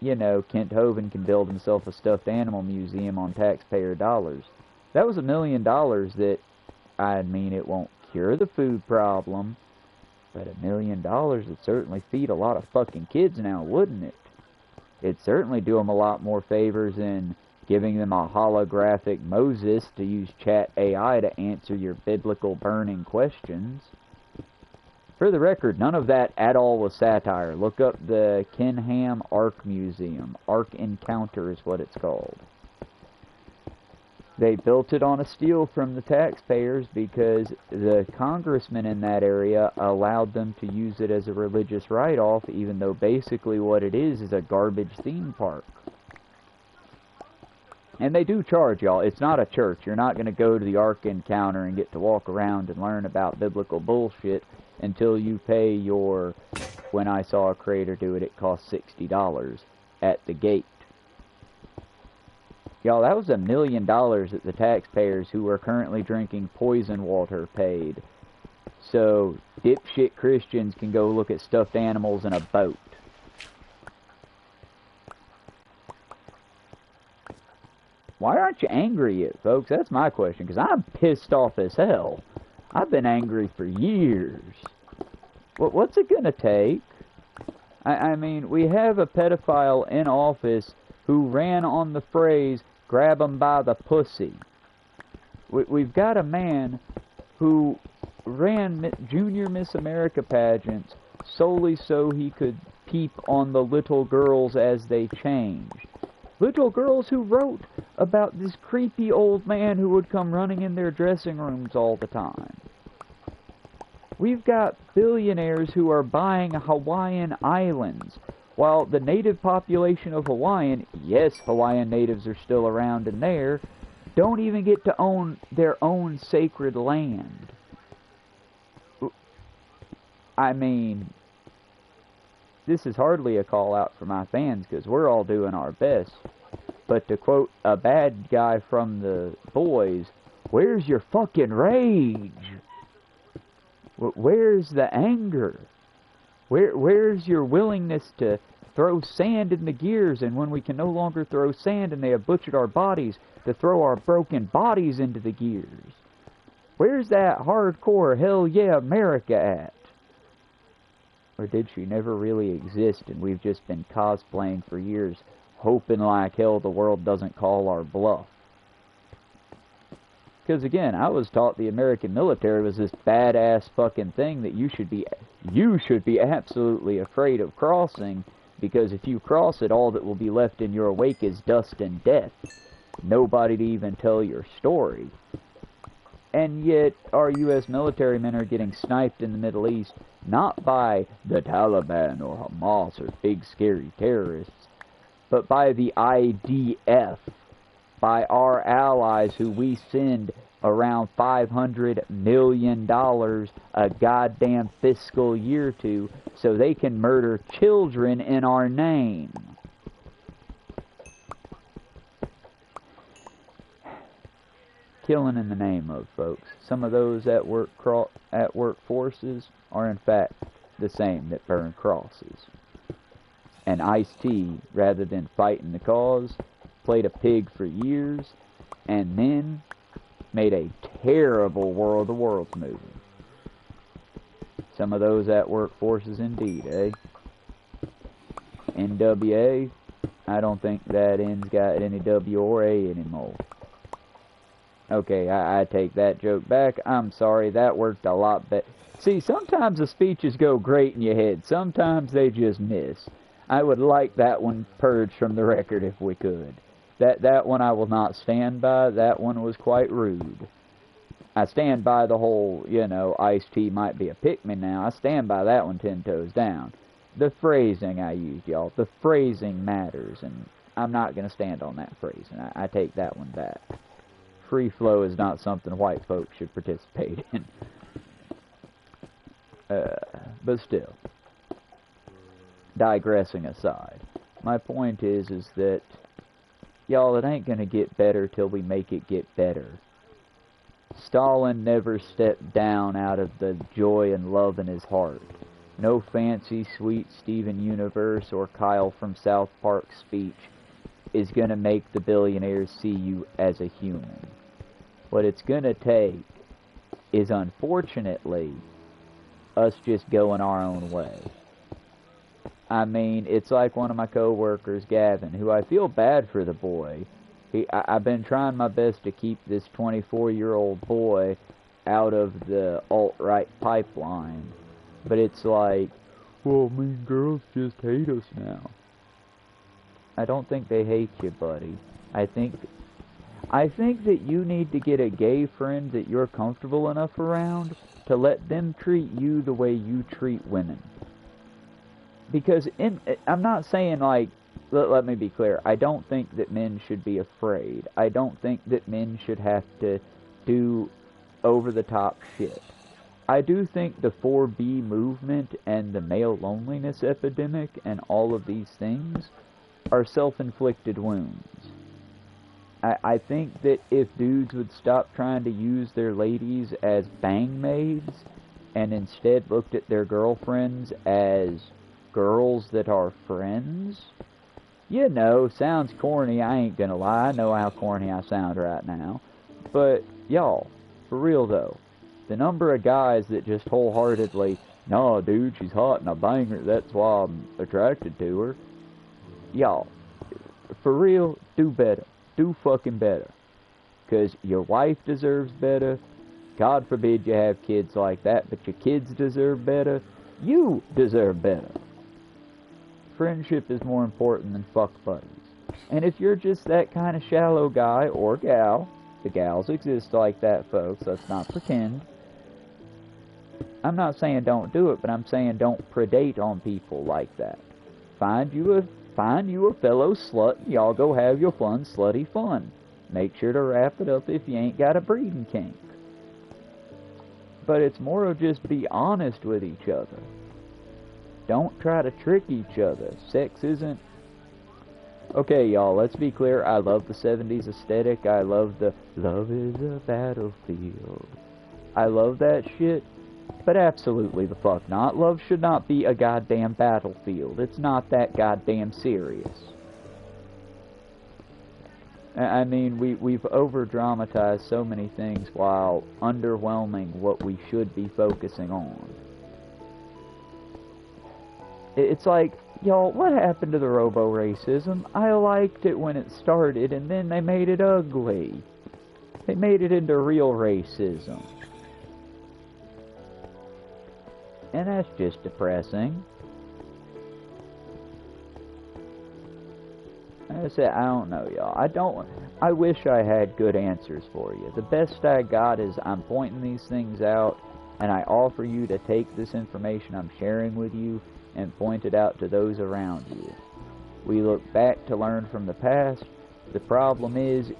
you know, Kent Hovind can build himself a stuffed animal museum on taxpayer dollars. That was $1 million that, I mean, it won't cure the food problem, but $1 million would certainly feed a lot of fucking kids now, wouldn't it? It'd certainly do them a lot more favors than giving them a holographic Moses to use chat AI to answer your biblical burning questions. For the record, none of that at all was satire. Look up the Kenham Ark Museum. Ark Encounter is what it's called. They built it on a steal from the taxpayers because the congressman in that area allowed them to use it as a religious write-off, even though basically what it is a garbage theme park. And they do charge, y'all. It's not a church. You're not going to go to the Ark Encounter and get to walk around and learn about biblical bullshit until you pay your, when I saw a creator do it, it cost $60 at the gate. Y'all, that was $1 million that the taxpayers who are currently drinking poison water paid. So, dipshit Christians can go look at stuffed animals in a boat. Why aren't you angry yet, folks? That's my question, because I'm pissed off as hell. I've been angry for years. What's it gonna take? I mean, we have a pedophile in office who ran on the phrase, grab 'em by the pussy. We've got a man who ran Junior Miss America pageants solely so he could peep on the little girls as they changed. Little girls who wrote about this creepy old man who would come running in their dressing rooms all the time. We've got billionaires who are buying Hawaiian islands, while the native population of Hawaiian, yes, Hawaiian natives are still around in there, don't even get to own their own sacred land. I mean, this is hardly a call out for my fans, because we're all doing our best. But to quote a bad guy from The Boys, where's your fucking rage? Where's the anger? Where's your willingness to throw sand in the gears, and when we can no longer throw sand and they have butchered our bodies, to throw our broken bodies into the gears? Where's that hardcore hell yeah America at? Or did she never really exist and we've just been cosplaying for years, hoping like hell the world doesn't call our bluff? Because again, I was taught the American military was this badass fucking thing that you should be absolutely afraid of crossing, because if you cross it, all that will be left in your wake is dust and death. Nobody to even tell your story. And yet our U.S. military men are getting sniped in the Middle East, not by the Taliban or Hamas or big scary terrorists, but by the IDF, by our allies who we send around $500 million a goddamn fiscal year to, so they can murder children in our name. Killing in the name of, folks. Some of those at work forces are in fact the same that burn crosses. And Ice-T, rather than fighting the cause, played a pig for years, and then made a terrible War of the Worlds movie. Some of those at work forces indeed, eh? NWA, I don't think that N's got any W or A anymore. Okay, I take that joke back. I'm sorry, that worked a lot better. See, sometimes the speeches go great in your head. Sometimes they just miss. I would like that one purged from the record if we could. That one I will not stand by. That one was quite rude. I stand by the whole, you know, Ice-T might be a pick-me now. I stand by that one 10 toes down. The phrasing I used, y'all. The phrasing matters, and I'm not going to stand on that phrasing. I take that one back. Free flow is not something white folks should participate in. But still, digressing aside, my point is that, y'all, it ain't gonna get better till we make it get better. Stalin never stepped down out of the joy and love in his heart. No fancy, sweet Steven Universe or Kyle from South Park speech is gonna make the billionaires see you as a human. What it's gonna take is, unfortunately, us just going our own way. I mean, it's like one of my co-workers, Gavin, who I feel bad for the boy. I've been trying my best to keep this 24-year-old boy out of the alt-right pipeline. But it's like, well, mean girls just hate us now. I don't think they hate you, buddy. I think that you need to get a gay friend that you're comfortable enough around to let them treat you the way you treat women. Because I'm not saying, like, let me be clear, I don't think that men should be afraid. I don't think that men should have to do over-the-top shit. I do think the 4B movement and the male loneliness epidemic and all of these things are self-inflicted wounds. I think that if dudes would stop trying to use their ladies as bang maids and instead looked at their girlfriends as girls that are friends, you know, sounds corny, I ain't gonna lie, I know how corny I sound right now, but y'all, for real though, the number of guys that just wholeheartedly, no dude, she's hot and I bang her, that's why I'm attracted to her, y'all, for real, do better. Do fucking better. Because your wife deserves better. God forbid you have kids like that, but your kids deserve better. You deserve better. Friendship is more important than fuck buddies. And if you're just that kind of shallow guy or gal, the gals exist like that, folks, let's not pretend. I'm not saying don't do it, but I'm saying don't predate on people like that. Find you a fellow slut, and y'all go have your fun, slutty fun. Make sure to wrap it up if you ain't got a breeding kink. But it's more of just be honest with each other. Don't try to trick each other. Sex isn't... Okay, y'all, let's be clear. I love the 70s aesthetic. I love the love is a battlefield. I love that shit. But absolutely the fuck not. Love should not be a goddamn battlefield. It's not that goddamn serious. I mean, we've over-dramatized so many things while underwhelming what we should be focusing on. It's like, y'all, what happened to the robo-racism? I liked it when it started, and then they made it ugly. They made it into real racism. And that's just depressing. I said, I don't know, y'all. I wish I had good answers for you. The best I got is I'm pointing these things out, and I offer you to take this information I'm sharing with you and point it out to those around you. We look back to learn from the past. The problem is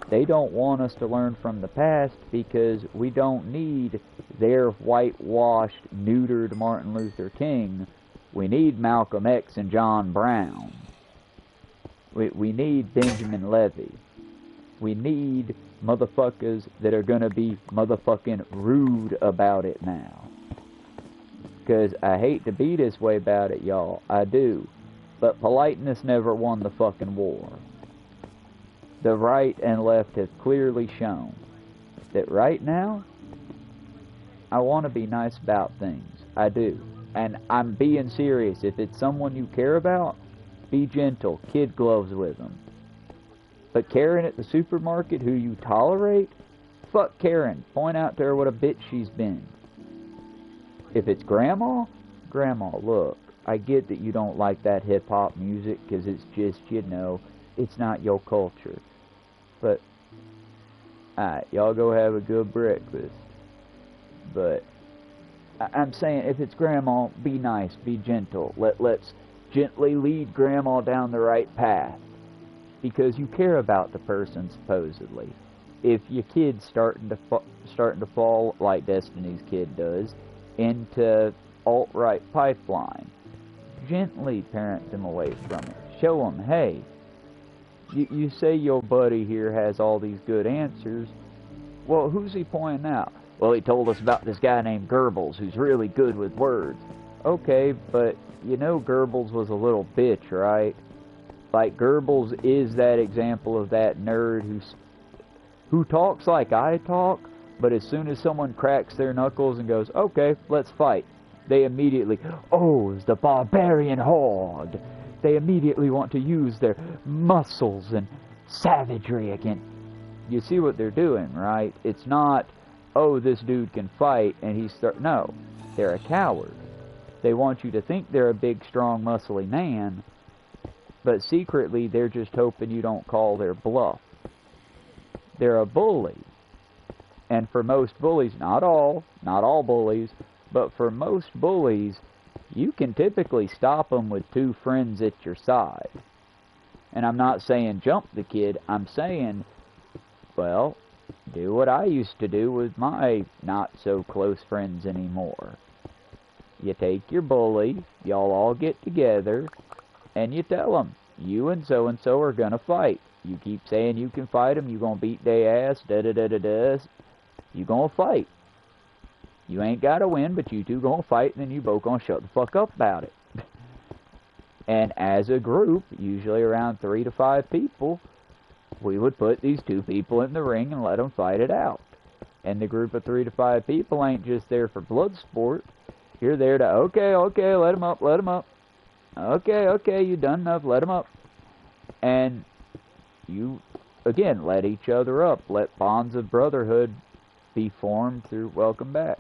they don't want us to learn from the past because we don't need their whitewashed, neutered Martin Luther King. We need Malcolm X and John Brown. We need Benjamin Levy. We need motherfuckers that are gonna be motherfucking rude about it now. Because I hate to be this way about it, y'all. I do. But politeness never won the fucking war. The right and left have clearly shown that right now, I want to be nice about things. I do. And I'm being serious. If it's someone you care about, be gentle. Kid gloves with them. But Karen at the supermarket who you tolerate, fuck Karen. Point out to her what a bitch she's been. If it's Grandma, look, I get that you don't like that hip-hop music because it's just, you know, it's not your culture. But, alright, y'all go have a good breakfast. But, I'm saying, if it's Grandma, be nice, be gentle. Let's gently lead Grandma down the right path. Because you care about the person, supposedly. If your kid's starting to fall, like Destiny's kid does, into alt-right pipeline, gently parent them away from it. Show them, hey, you say your buddy here has all these good answers. Well, who's he pointing out? Well, he told us about this guy named Goebbels who's really good with words. Okay, but you know Goebbels was a little bitch, right? Like, Goebbels is that example of that nerd who talks like I talk, but as soon as someone cracks their knuckles and goes, okay, let's fight, they immediately, oh, it's the barbarian horde. They immediately want to use their muscles and savagery again. You see what they're doing, right? It's not, oh, this dude can fight, and no, they're a coward. They want you to think they're a big, strong, muscly man, but secretly they're just hoping you don't call their bluff. They're a bully. And for most bullies, not all bullies, but for most bullies, you can typically stop them with 2 friends at your side. And I'm not saying jump the kid, I'm saying, well, do what I used to do with my not-so-close friends anymore. You take your bully, y'all all get together, and you tell them, you and so-and-so are gonna fight. You keep saying you can fight them, you gonna beat their ass, da-da-da-da-da. You gonna fight. You ain't gotta win, but you two gonna fight, and then you both gonna shut the fuck up about it. And as a group, usually around 3 to 5 people, we would put these 2 people in the ring and let them fight it out. And the group of 3 to 5 people ain't just there for blood sport. You're there to, okay, let them up. Okay, you done enough, let them up. And you, again, let each other up. Let bonds of brotherhood be formed through, welcome back.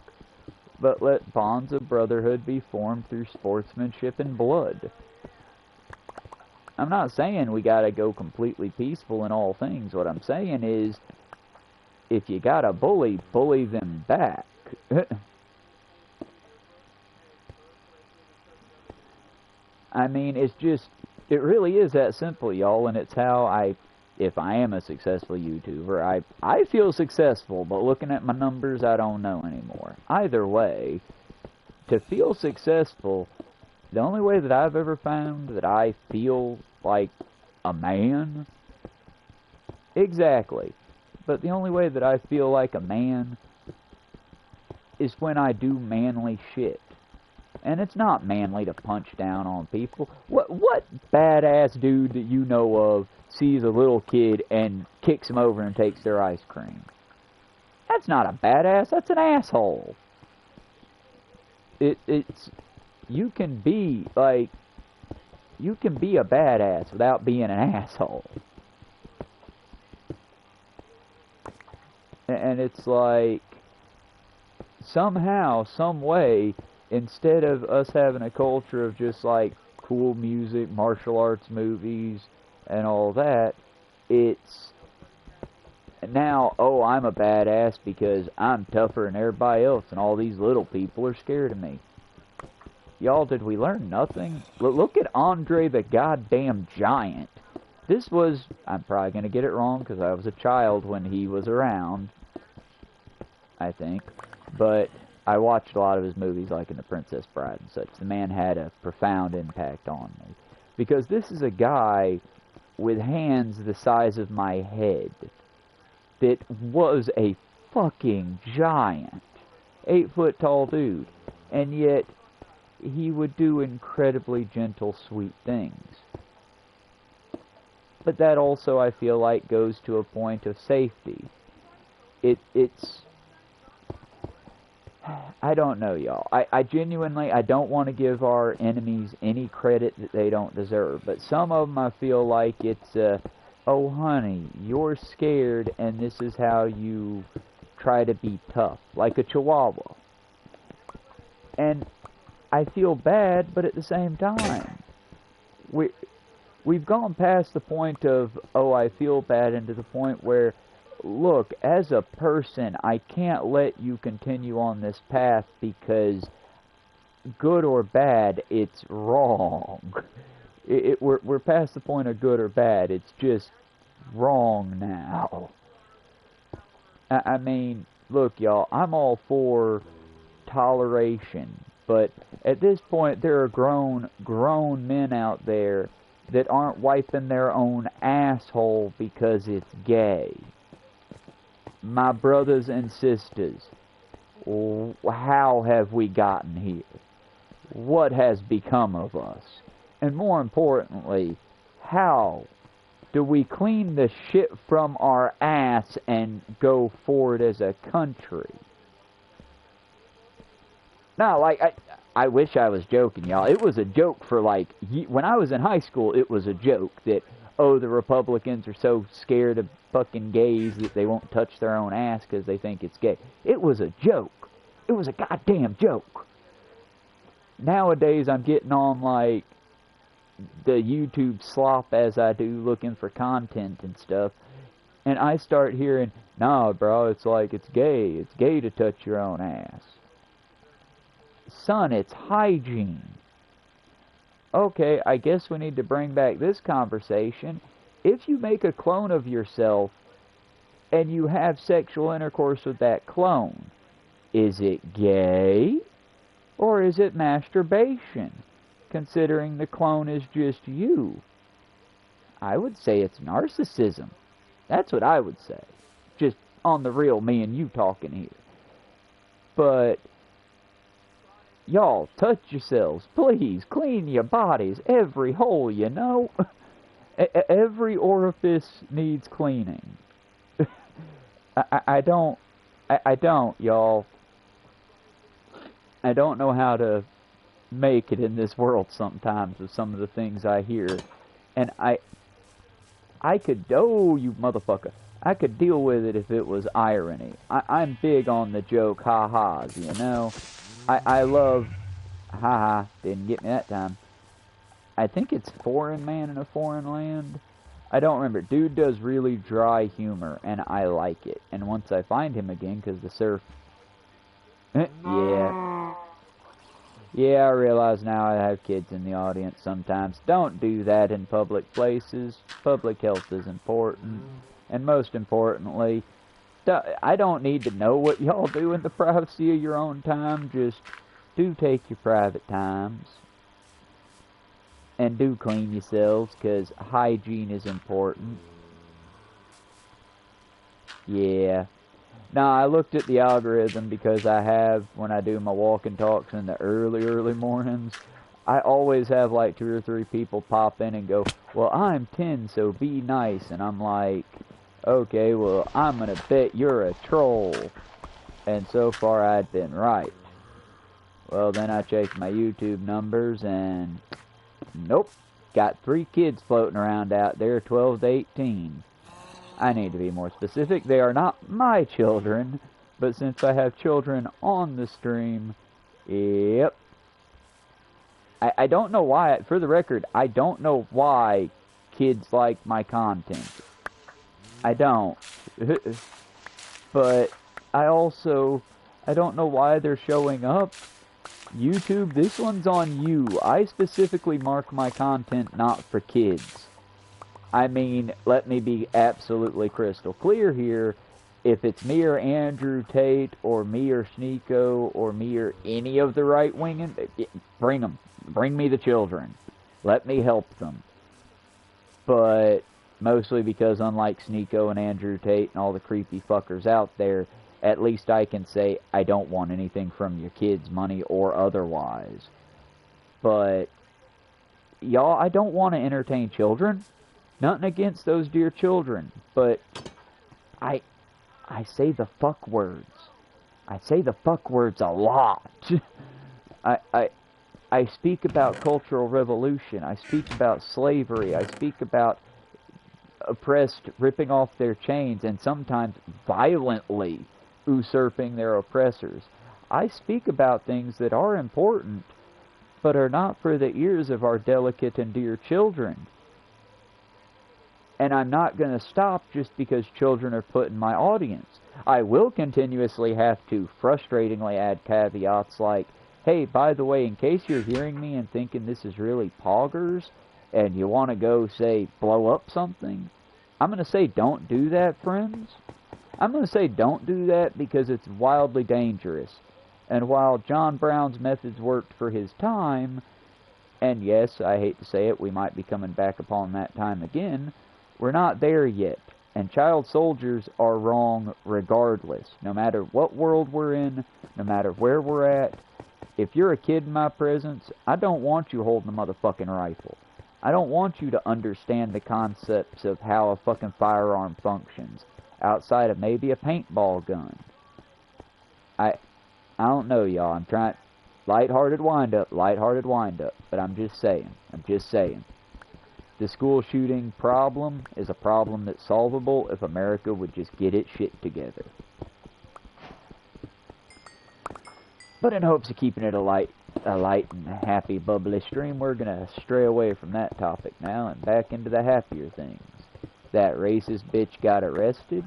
But let bonds of brotherhood be formed through sportsmanship and blood. I'm not saying we gotta go completely peaceful in all things. What I'm saying is, if you got a bully, bully them back. I mean, it's just, it really is that simple, y'all, and it's how if I am a successful YouTuber, I feel successful, but looking at my numbers, I don't know anymore. Either way, to feel successful, the only way that I've ever found that I feel like a man, exactly, but the only way that I feel like a man is when I do manly shit. And it's not manly to punch down on people. What badass dude that you know of sees a little kid and kicks him over and takes their ice cream? That's not a badass, that's an asshole. It's you can be a badass without being an asshole. And it's like, somehow, some way, instead of us having a culture of just like cool music, martial arts movies, and all that, it's now, oh, I'm a badass because I'm tougher than everybody else, and all these little people are scared of me. Y'all, did we learn nothing? Look at Andre the goddamn Giant. This was, I'm probably going to get it wrong because I was a child when he was around, I think. But I watched a lot of his movies, like in The Princess Bride and such. The man had a profound impact on me. Because this is a guy with hands the size of my head that was a fucking giant. 8-foot tall dude. And yet, he would do incredibly gentle, sweet things. But that also, I feel like, goes to a point of safety. It's... I don't know, y'all. I genuinely, I don't want to give our enemies any credit that they don't deserve. But some of them, I feel like it's, oh, honey, you're scared, and this is how you try to be tough. Like a chihuahua. And I feel bad, but at the same time, we've gone past the point of, oh, I feel bad, into the point where, look, as a person, I can't let you continue on this path because, good or bad, it's wrong. We're past the point of good or bad. It's just wrong now. I mean, look, y'all, I'm all for toleration, but at this point, there are grown men out there that aren't wiping their own asshole because it's gay. My brothers and sisters, how have we gotten here? What has become of us? And more importantly, how do we clean the shit from our ass and go forward as a country? Now, like, I wish I was joking, y'all. It was a joke for, like, when I was in high school, it was a joke that, oh, the Republicans are so scared of fucking gays that they won't touch their own ass because they think it's gay. It was a joke. It was a goddamn joke. Nowadays, I'm getting on, like, the YouTube slop as I do, looking for content and stuff, and I start hearing, nah, bro, it's like, it's gay. It's gay to touch your own ass. Son, it's hygiene. Okay, I guess we need to bring back this conversation. If you make a clone of yourself and you have sexual intercourse with that clone, is it gay or is it masturbation, considering the clone is just you? I would say it's narcissism. That's what I would say. Just on the real, me and you talking here. But y'all, touch yourselves. Please, clean your bodies. Every hole, you know. Every orifice needs cleaning. I don't, y'all. I don't know how to make it in this world sometimes with some of the things I hear. And I could, oh, you motherfucker. I could deal with it if it was irony. I'm big on the joke ha-has, you know. I love, haha, didn't get me that time. I think it's Foreign Man in a Foreign Land. I don't remember. Dude does really dry humor, and I like it. And once I find him again, because the surf... yeah. Yeah, I realize now I have kids in the audience sometimes. Don't do that in public places. Public health is important. And most importantly, I don't need to know what y'all do in the privacy of your own time. Just do take your private times. And do clean yourselves, because hygiene is important. Yeah. Now, I looked at the algorithm because I have, when I do my walk and talks in the early mornings, I always have like 2 or 3 people pop in and go, well, I'm 10, so be nice. And I'm like, okay, well, I'm going to bet you're a troll. And so far, I'd been right. Well, then I checked my YouTube numbers, and nope. Got 3 kids floating around out there, 12 to 18. I need to be more specific. They are not my children, but since I have children on the stream, yep. I don't know why, for the record, I don't know why kids like my content. I don't. But I don't know why they're showing up. YouTube, this one's on you. I specifically mark my content not for kids. I mean, let me be absolutely crystal clear here. If it's me or Andrew Tate, or me or Sneeko, or me or any of the right-wing, bring them. Bring me the children. Let me help them. But mostly because unlike Sneeko and Andrew Tate and all the creepy fuckers out there, at least I can say I don't want anything from your kids, money or otherwise. But, y'all, I don't want to entertain children. Nothing against those dear children. But I say the fuck words. I say the fuck words a lot. I speak about cultural revolution. I speak about slavery. I speak about oppressed ripping off their chains and sometimes violently usurping their oppressors. I speak about things that are important, but are not for the ears of our delicate and dear children. And I'm not going to stop just because children are put in my audience. I will continuously have to frustratingly add caveats like, hey, by the way, in case you're hearing me and thinking this is really poggers, and you want to go, say, blow up something, I'm going to say don't do that, friends. I'm going to say don't do that because it's wildly dangerous. And while John Brown's methods worked for his time, and yes, I hate to say it, we might be coming back upon that time again, we're not there yet. And child soldiers are wrong regardless. No matter what world we're in, no matter where we're at, if you're a kid in my presence, I don't want you holding a motherfucking rifle. I don't want you to understand the concepts of how a fucking firearm functions, outside of maybe a paintball gun. I don't know, y'all. I'm trying... lighthearted wind-up, but I'm just saying. The school shooting problem is a problem that's solvable if America would just get its shit together. But in hopes of keeping it a light and happy, bubbly stream, we're going to stray away from that topic now and back into the happier things. That racist bitch got arrested,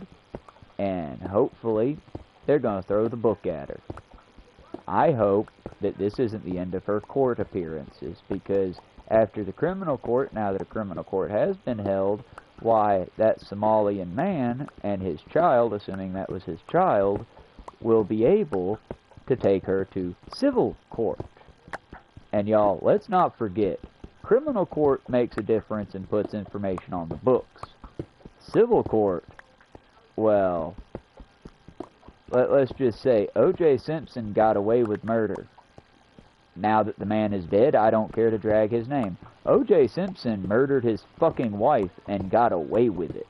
and hopefully they're going to throw the book at her. I hope that this isn't the end of her court appearances, because after the criminal court, now that a criminal court has been held, why, that Somalian man and his child, assuming that was his child, will be able to take her to civil court. And y'all, let's not forget, criminal court makes a difference and puts information on the books. Civil court, well, let's just say, O.J. Simpson got away with murder. Now that the man is dead, I don't care to drag his name. O.J. Simpson murdered his fucking wife and got away with it.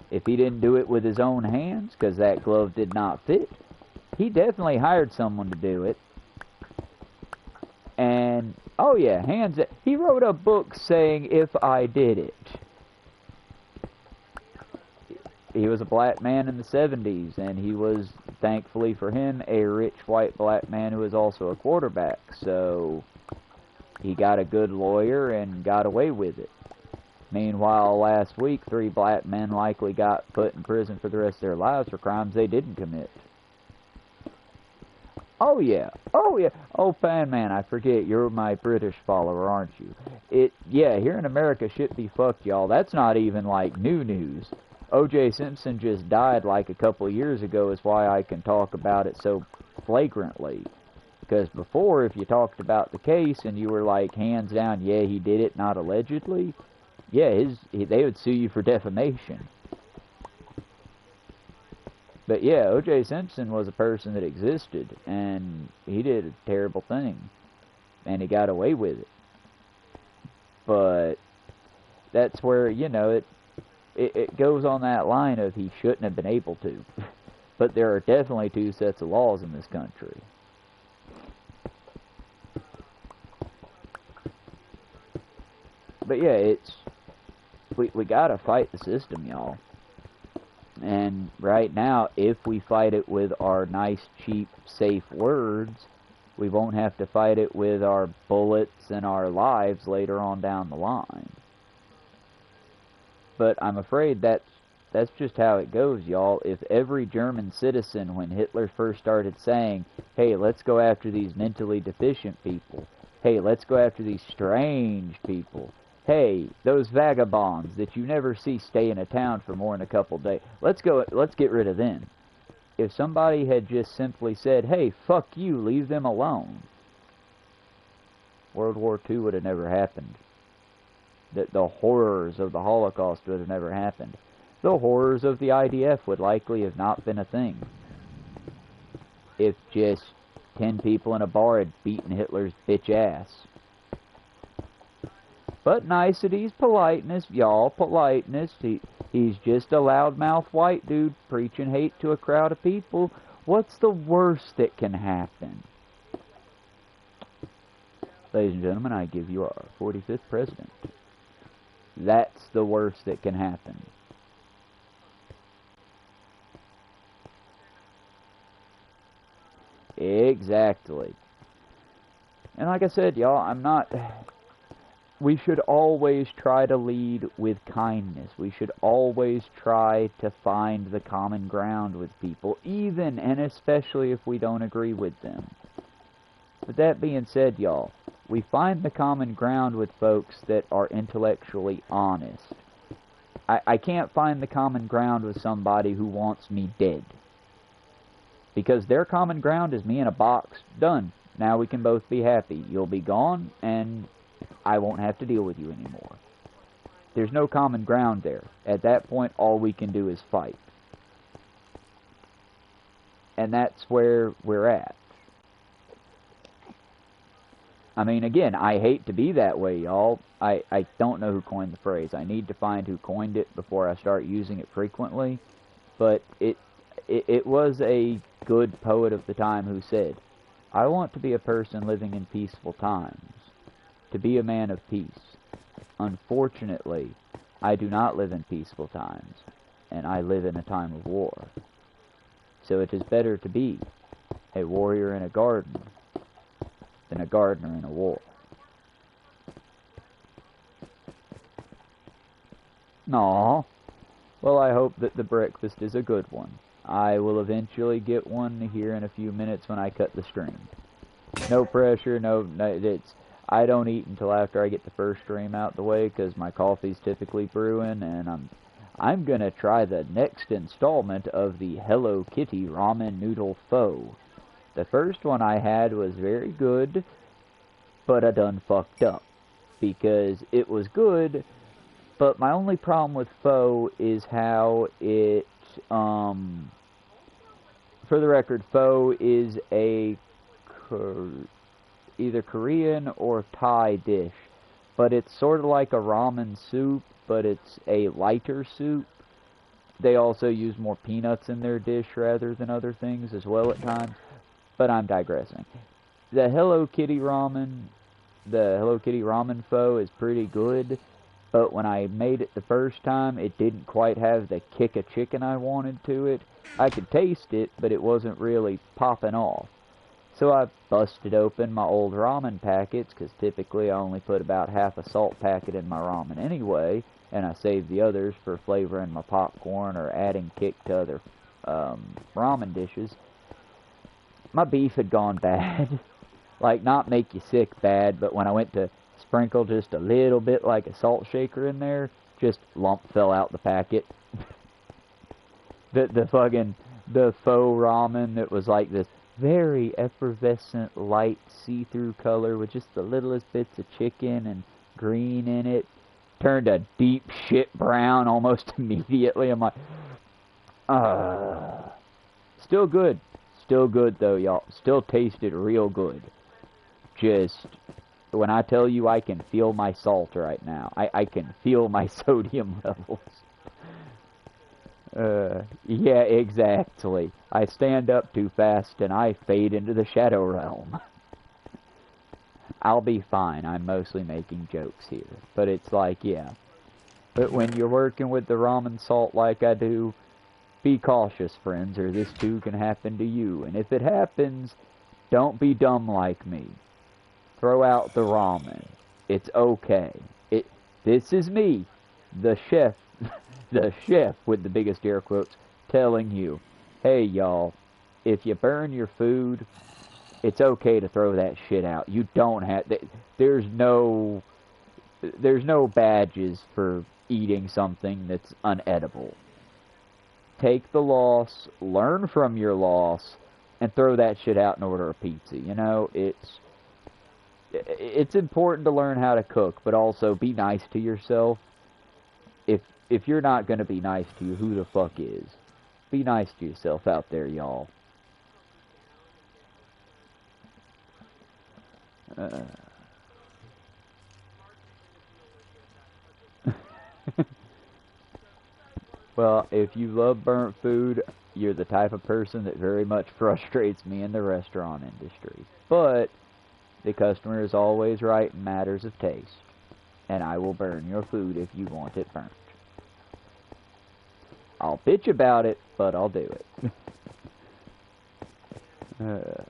If he didn't do it with his own hands, because that glove did not fit, he definitely hired someone to do it. And, oh yeah, he wrote a book saying, "If I Did It." He was a black man in the 70s, and he was, thankfully for him, a rich white black man who was also a quarterback. So he got a good lawyer and got away with it. Meanwhile, last week, 3 black men likely got put in prison for the rest of their lives for crimes they didn't commit. Oh yeah. Oh, Fan Man, I forget, you're my British follower, aren't you? Yeah, here in America, shit be fucked, y'all. That's not even, like, new news. O.J. Simpson just died, like, a couple of years ago, is why I can talk about it so flagrantly. Because before, if you talked about the case and you were like, hands down, yeah, he did it, not allegedly, yeah, they would sue you for defamation. But yeah, O.J. Simpson was a person that existed, and he did a terrible thing, and he got away with it. But that's where, you know, it goes on that line of he shouldn't have been able to. But there are definitely 2 sets of laws in this country. But yeah, we gotta fight the system, y'all. And right now, if we fight it with our nice, cheap, safe words, we won't have to fight it with our bullets and our lives later on down the line. But I'm afraid that's just how it goes, y'all. If every German citizen, when Hitler first started saying, hey, let's go after these mentally deficient people, hey, let's go after these strange people, hey, those vagabonds that you never see stay in a town for more than a couple days, let's get rid of them. If somebody had just simply said, hey, fuck you, leave them alone, World War II would have never happened. The horrors of the Holocaust would have never happened. The horrors of the IDF would likely have not been a thing. If just 10 people in a bar had beaten Hitler's bitch ass. But niceties, politeness, y'all, politeness. He's just a loudmouth white dude preaching hate to a crowd of people. What's the worst that can happen? Ladies and gentlemen, I give you our 45th president. That's the worst that can happen. Exactly. And like I said, y'all, we should always try to lead with kindness. We should always try to find the common ground with people, even and especially if we don't agree with them. But that being said, y'all, we find the common ground with folks that are intellectually honest. I can't find the common ground with somebody who wants me dead. Because their common ground is me in a box. Done. Now we can both be happy. You'll be gone, and I won't have to deal with you anymore. There's no common ground there. At that point, all we can do is fight. And that's where we're at. I mean, again, I hate to be that way, y'all. I don't know who coined the phrase. I need to find who coined it before I start using it frequently. But it was a good poet of the time who said, I want to be a person living in peaceful times, to be a man of peace. Unfortunately, I do not live in peaceful times, and I live in a time of war. So it is better to be a warrior in a garden than a gardener in a war. Aw. Well, I hope that the breakfast is a good one. I will eventually get one here in a few minutes when I cut the stream. No pressure, no I don't eat until after I get the first stream out the way, because my coffee's typically brewing, and I'm gonna try the next installment of the Hello Kitty ramen noodle pho. The first one I had was very good, but I done fucked up, because it was good, but my only problem with pho is how it, for the record, pho is a either Korean or Thai dish, but it's sort of like a ramen soup, but it's a lighter soup. They also use more peanuts in their dish rather than other things as well at times, but I'm digressing. The Hello Kitty ramen pho is pretty good, but when I made it the first time, it didn't quite have the kick of chicken I wanted to it. I could taste it, but it wasn't really popping off. So I busted open my old ramen packets, because typically I only put about half a salt packet in my ramen anyway, and I saved the others for flavoring my popcorn or adding kick to other ramen dishes. My beef had gone bad. Like, not make you sick bad, but when I went to sprinkle just a little bit like a salt shaker in there, just lump fell out the packet. the faux ramen that was like this very effervescent light see-through color with just the littlest bits of chicken and green in it turned a deep shit brown almost immediately. I'm like, still good though, y'all. Still tasted real good. Just, when I tell you I can feel my salt right now, I can feel my sodium levels. Yeah, exactly. I stand up too fast and I fade into the shadow realm. I'll be fine. I'm mostly making jokes here. But it's like, yeah. But when you're working with the ramen salt like I do, be cautious, friends, or this too can happen to you. And if it happens, don't be dumb like me. Throw out the ramen. It's okay. This is me, the chef. the chef with the biggest air quotes telling you, hey y'all, if you burn your food, it's okay to throw that shit out. You don't have, there's no, there's no badges for eating something that's unedible. Take the loss, learn from your loss, and throw that shit out and order a pizza. You know, it's important to learn how to cook, but also be nice to yourself. If you're not going to be nice to you, who the fuck is? Be nice to yourself out there, y'all. Well, if you love burnt food, you're the type of person that very much frustrates me in the restaurant industry. But the customer is always right in matters of taste, and I will burn your food if you want it burnt. I'll bitch about it, but I'll do it.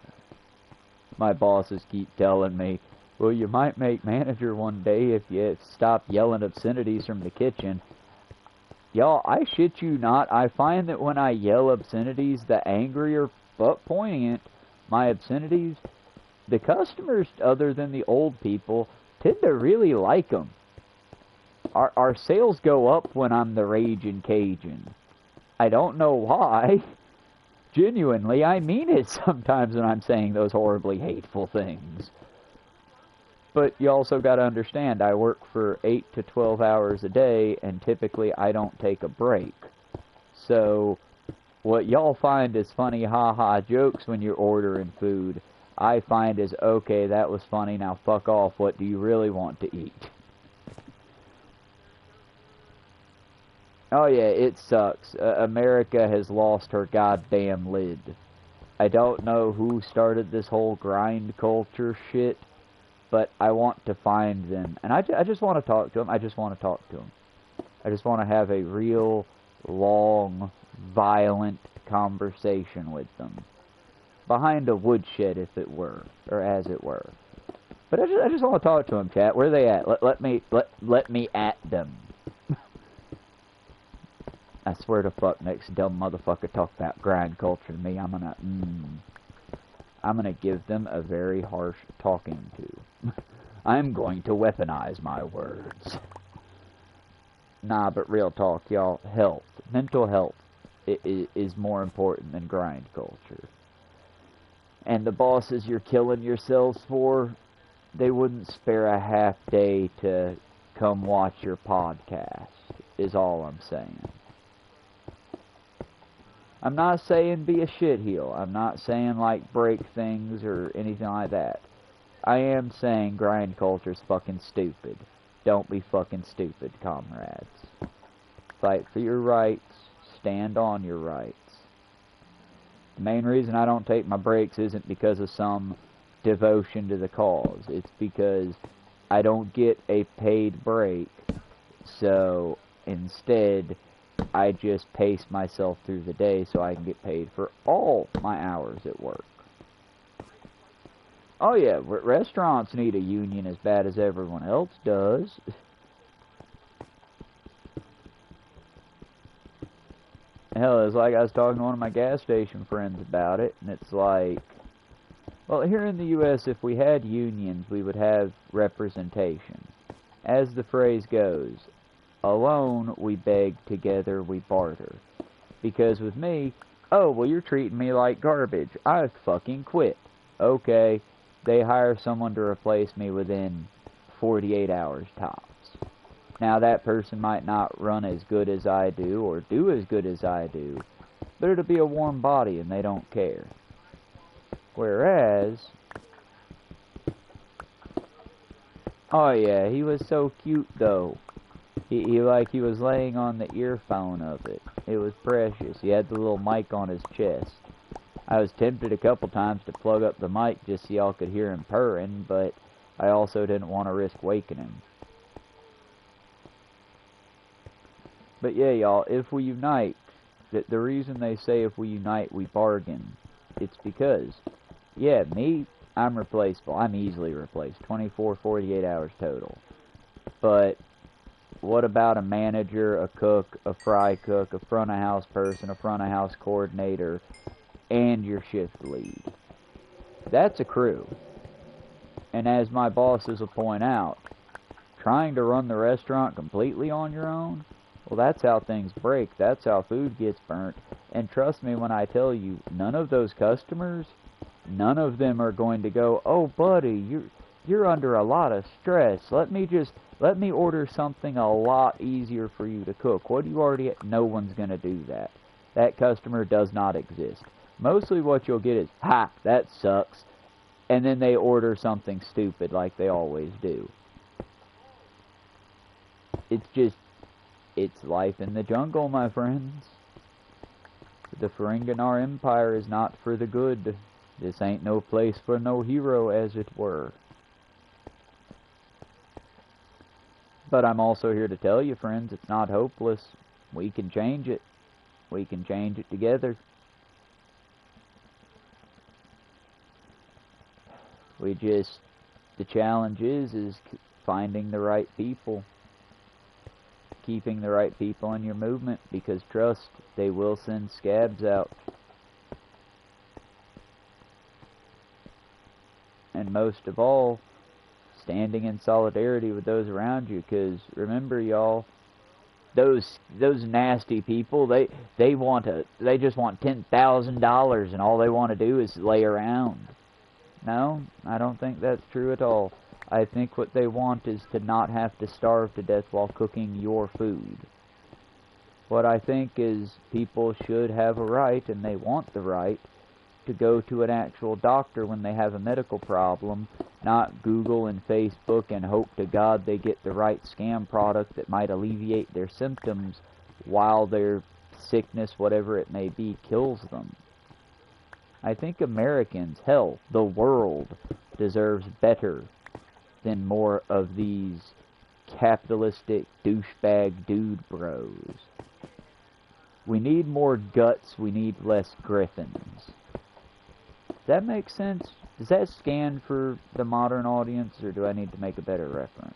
My bosses keep telling me, well, you might make manager one day if you stop yelling obscenities from the kitchen. Y'all, I shit you not, I find that when I yell obscenities, the angrier but poignant my obscenities, the customers, other than the old people, tend to really like them. Our sales go up when I'm the raging Cajun. I don't know why. Genuinely, I mean it sometimes when I'm saying those horribly hateful things. But you also got to understand, I work for 8 to 12 hours a day, and typically I don't take a break. So, what y'all find is funny ha-ha jokes when you're ordering food, I find is, okay, that was funny, now fuck off, what do you really want to eat? Oh yeah, it sucks. America has lost her goddamn lid. I don't know who started this whole grind culture shit, but I want to find them. And I just want to talk to them. I just want to talk to them. I just want to have a real, long, violent conversation with them. Behind a woodshed, if it were, or as it were. But I just want to talk to them, chat. Where are they at? Let me at them. I swear to fuck, next dumb motherfucker talk about grind culture to me, I'm gonna give them a very harsh talking to. I'm going to weaponize my words. Nah, but real talk, y'all, health, mental health is more important than grind culture. And the bosses you're killing yourselves for, they wouldn't spare a half day to come watch your podcast, is all I'm saying. I'm not saying be a shitheel. I'm not saying, like, break things or anything like that. I am saying grind culture's fucking stupid. Don't be fucking stupid, comrades. Fight for your rights. Stand on your rights. The main reason I don't take my breaks isn't because of some devotion to the cause. It's because I don't get a paid break. So, instead, I just pace myself through the day so I can get paid for all my hours at work. Oh yeah, restaurants need a union as bad as everyone else does. Hell, it's like I was talking to one of my gas station friends about it, and it's like, well, here in the U.S., if we had unions, we would have representation. As the phrase goes, alone we beg, together we barter. Because with me, oh, well, you're treating me like garbage. I fucking quit. Okay, they hire someone to replace me within 48 hours tops. Now, that person might not run as good as I do, or do as good as I do, but it'll be a warm body and they don't care. Whereas, oh yeah, he was so cute though. He was laying on the earphone of it. It was precious. He had the little mic on his chest. I was tempted a couple times to plug up the mic just so y'all could hear him purring, but I also didn't want to risk waking him. But yeah, y'all, if we unite, the reason they say if we unite, we bargain, it's because, yeah, me, I'm replaceable. I'm easily replaced. 24, 48 hours total. But what about a manager, a cook, a fry cook, a front of house person, a front of house coordinator, and your shift lead? That's a crew. And as my bosses will point out, trying to run the restaurant completely on your own, well, that's how things break. That's how food gets burnt. And trust me when I tell you, none of those customers, none of them are going to go, oh, buddy, you're under a lot of stress. Let me order something a lot easier for you to cook. What do you already... No one's going to do that. That customer does not exist. Mostly what you'll get is, ha, that sucks. And then they order something stupid like they always do. It's life in the jungle, my friends. The Ferenginar Empire is not for the good. This ain't no place for no hero, as it were. But I'm also here to tell you, friends, it's not hopeless. We can change it. We can change it together. The challenge is finding the right people. Keeping the right people in your movement, because trust, they will send scabs out. And most of all, standing in solidarity with those around you, because remember, y'all, those nasty people, they just want $10,000 and all they want to do is lay around. No, I don't think that's true at all. I think what they want is to not have to starve to death while cooking your food. What I think is people should have a right, and they want the right, to go to an actual doctor when they have a medical problem, not Google and Facebook and hope to God they get the right scam product that might alleviate their symptoms while their sickness, whatever it may be, kills them. I think Americans, hell, the world, deserves better than more of these capitalistic douchebag dude bros. We need more guts, we need less griffins. Does that make sense? Does that scan for the modern audience, or do I need to make a better reference?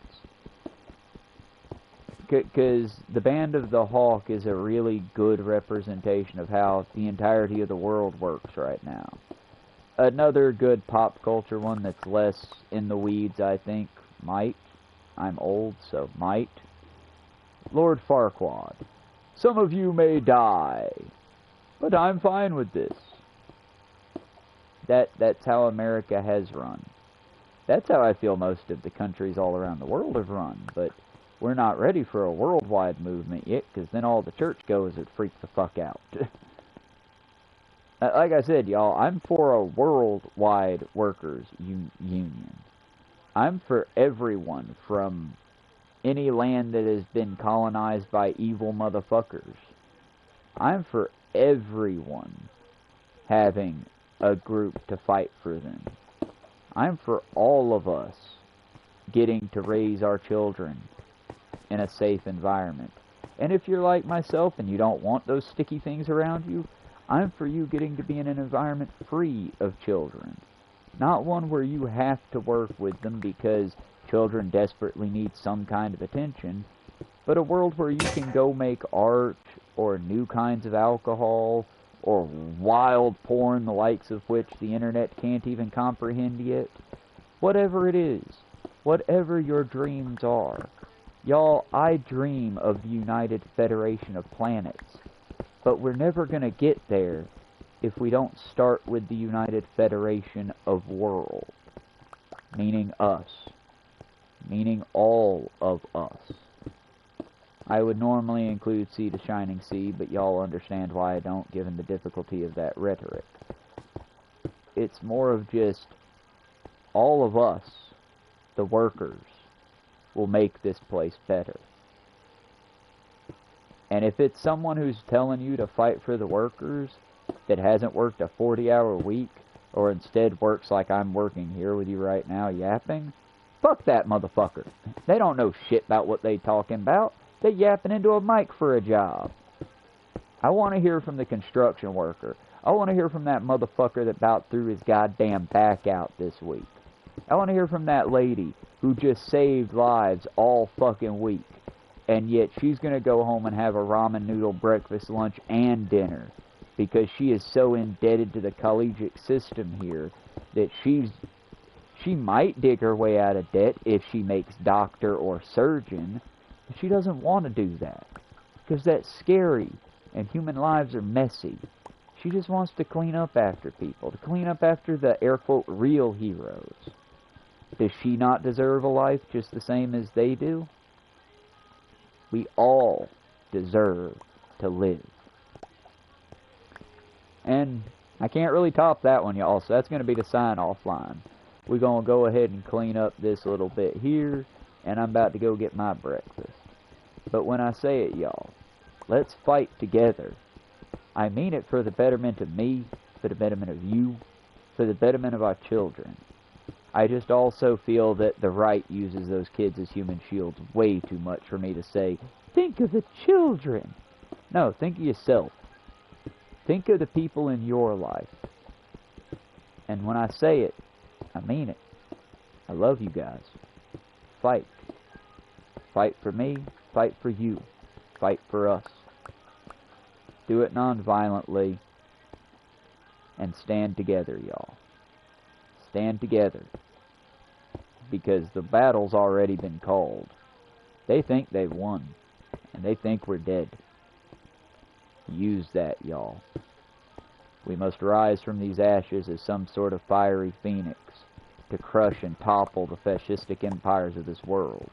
Because the Band of the Hawk is a really good representation of how the entirety of the world works right now. Another good pop culture one that's less in the weeds, I think, might. I'm old, so might. Lord Farquaad. Some of you may die, but I'm fine with this. That's how America has run. That's how I feel most of the countries all around the world have run, but we're not ready for a worldwide movement yet, because then all the churchgoers would freak the fuck out. Like I said, y'all, I'm for a worldwide workers' union. I'm for everyone from any land that has been colonized by evil motherfuckers. I'm for everyone having a group to fight for them. I'm for all of us getting to raise our children in a safe environment. And if you're like myself and you don't want those sticky things around you, I'm for you getting to be in an environment free of children. Not one where you have to work with them because children desperately need some kind of attention, but a world where you can go make art or new kinds of alcohol or wild porn, the likes of which the internet can't even comprehend yet. Whatever it is, whatever your dreams are. Y'all, I dream of the United Federation of Planets, but we're never going to get there if we don't start with the United Federation of World, meaning us, meaning all of us. I would normally include Sea to Shining Sea, but y'all understand why I don't, given the difficulty of that rhetoric. It's more of just all of us, the workers, will make this place better. And if it's someone who's telling you to fight for the workers that hasn't worked a 40-hour week, or instead works like I'm working here with you right now yapping, fuck that motherfucker. They don't know shit about what they talking about. They yapping into a mic for a job. I want to hear from the construction worker. I want to hear from that motherfucker that about threw his goddamn back out this week. I want to hear from that lady who just saved lives all fucking week and yet she's going to go home and have a ramen noodle breakfast, lunch, and dinner because she is so indebted to the collegiate system here that she might dig her way out of debt if she makes doctor or surgeon, but she doesn't want to do that because that's scary and human lives are messy. She just wants to clean up after people, to clean up after the air quote real heroes. Does she not deserve a life just the same as they do? We all deserve to live. And I can't really top that one, y'all, so that's going to be the sign-off line. We're going to go ahead and clean up this little bit here, and I'm about to go get my breakfast. But when I say it, y'all, let's fight together. I mean it for the betterment of me, for the betterment of you, for the betterment of our children. I just also feel that the right uses those kids as human shields way too much for me to say, think of the children. No, think of yourself. Think of the people in your life. And when I say it, I mean it. I love you guys. Fight. Fight for me. Fight for you. Fight for us. Do it non-violently. And stand together, y'all. Stand together. Because the battle's already been called. They think they've won. And they think we're dead. Use that, y'all. We must rise from these ashes as some sort of fiery phoenix to crush and topple the fascistic empires of this world.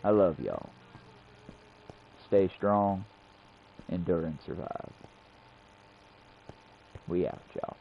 I love y'all. Stay strong, endure and survive. We out, y'all.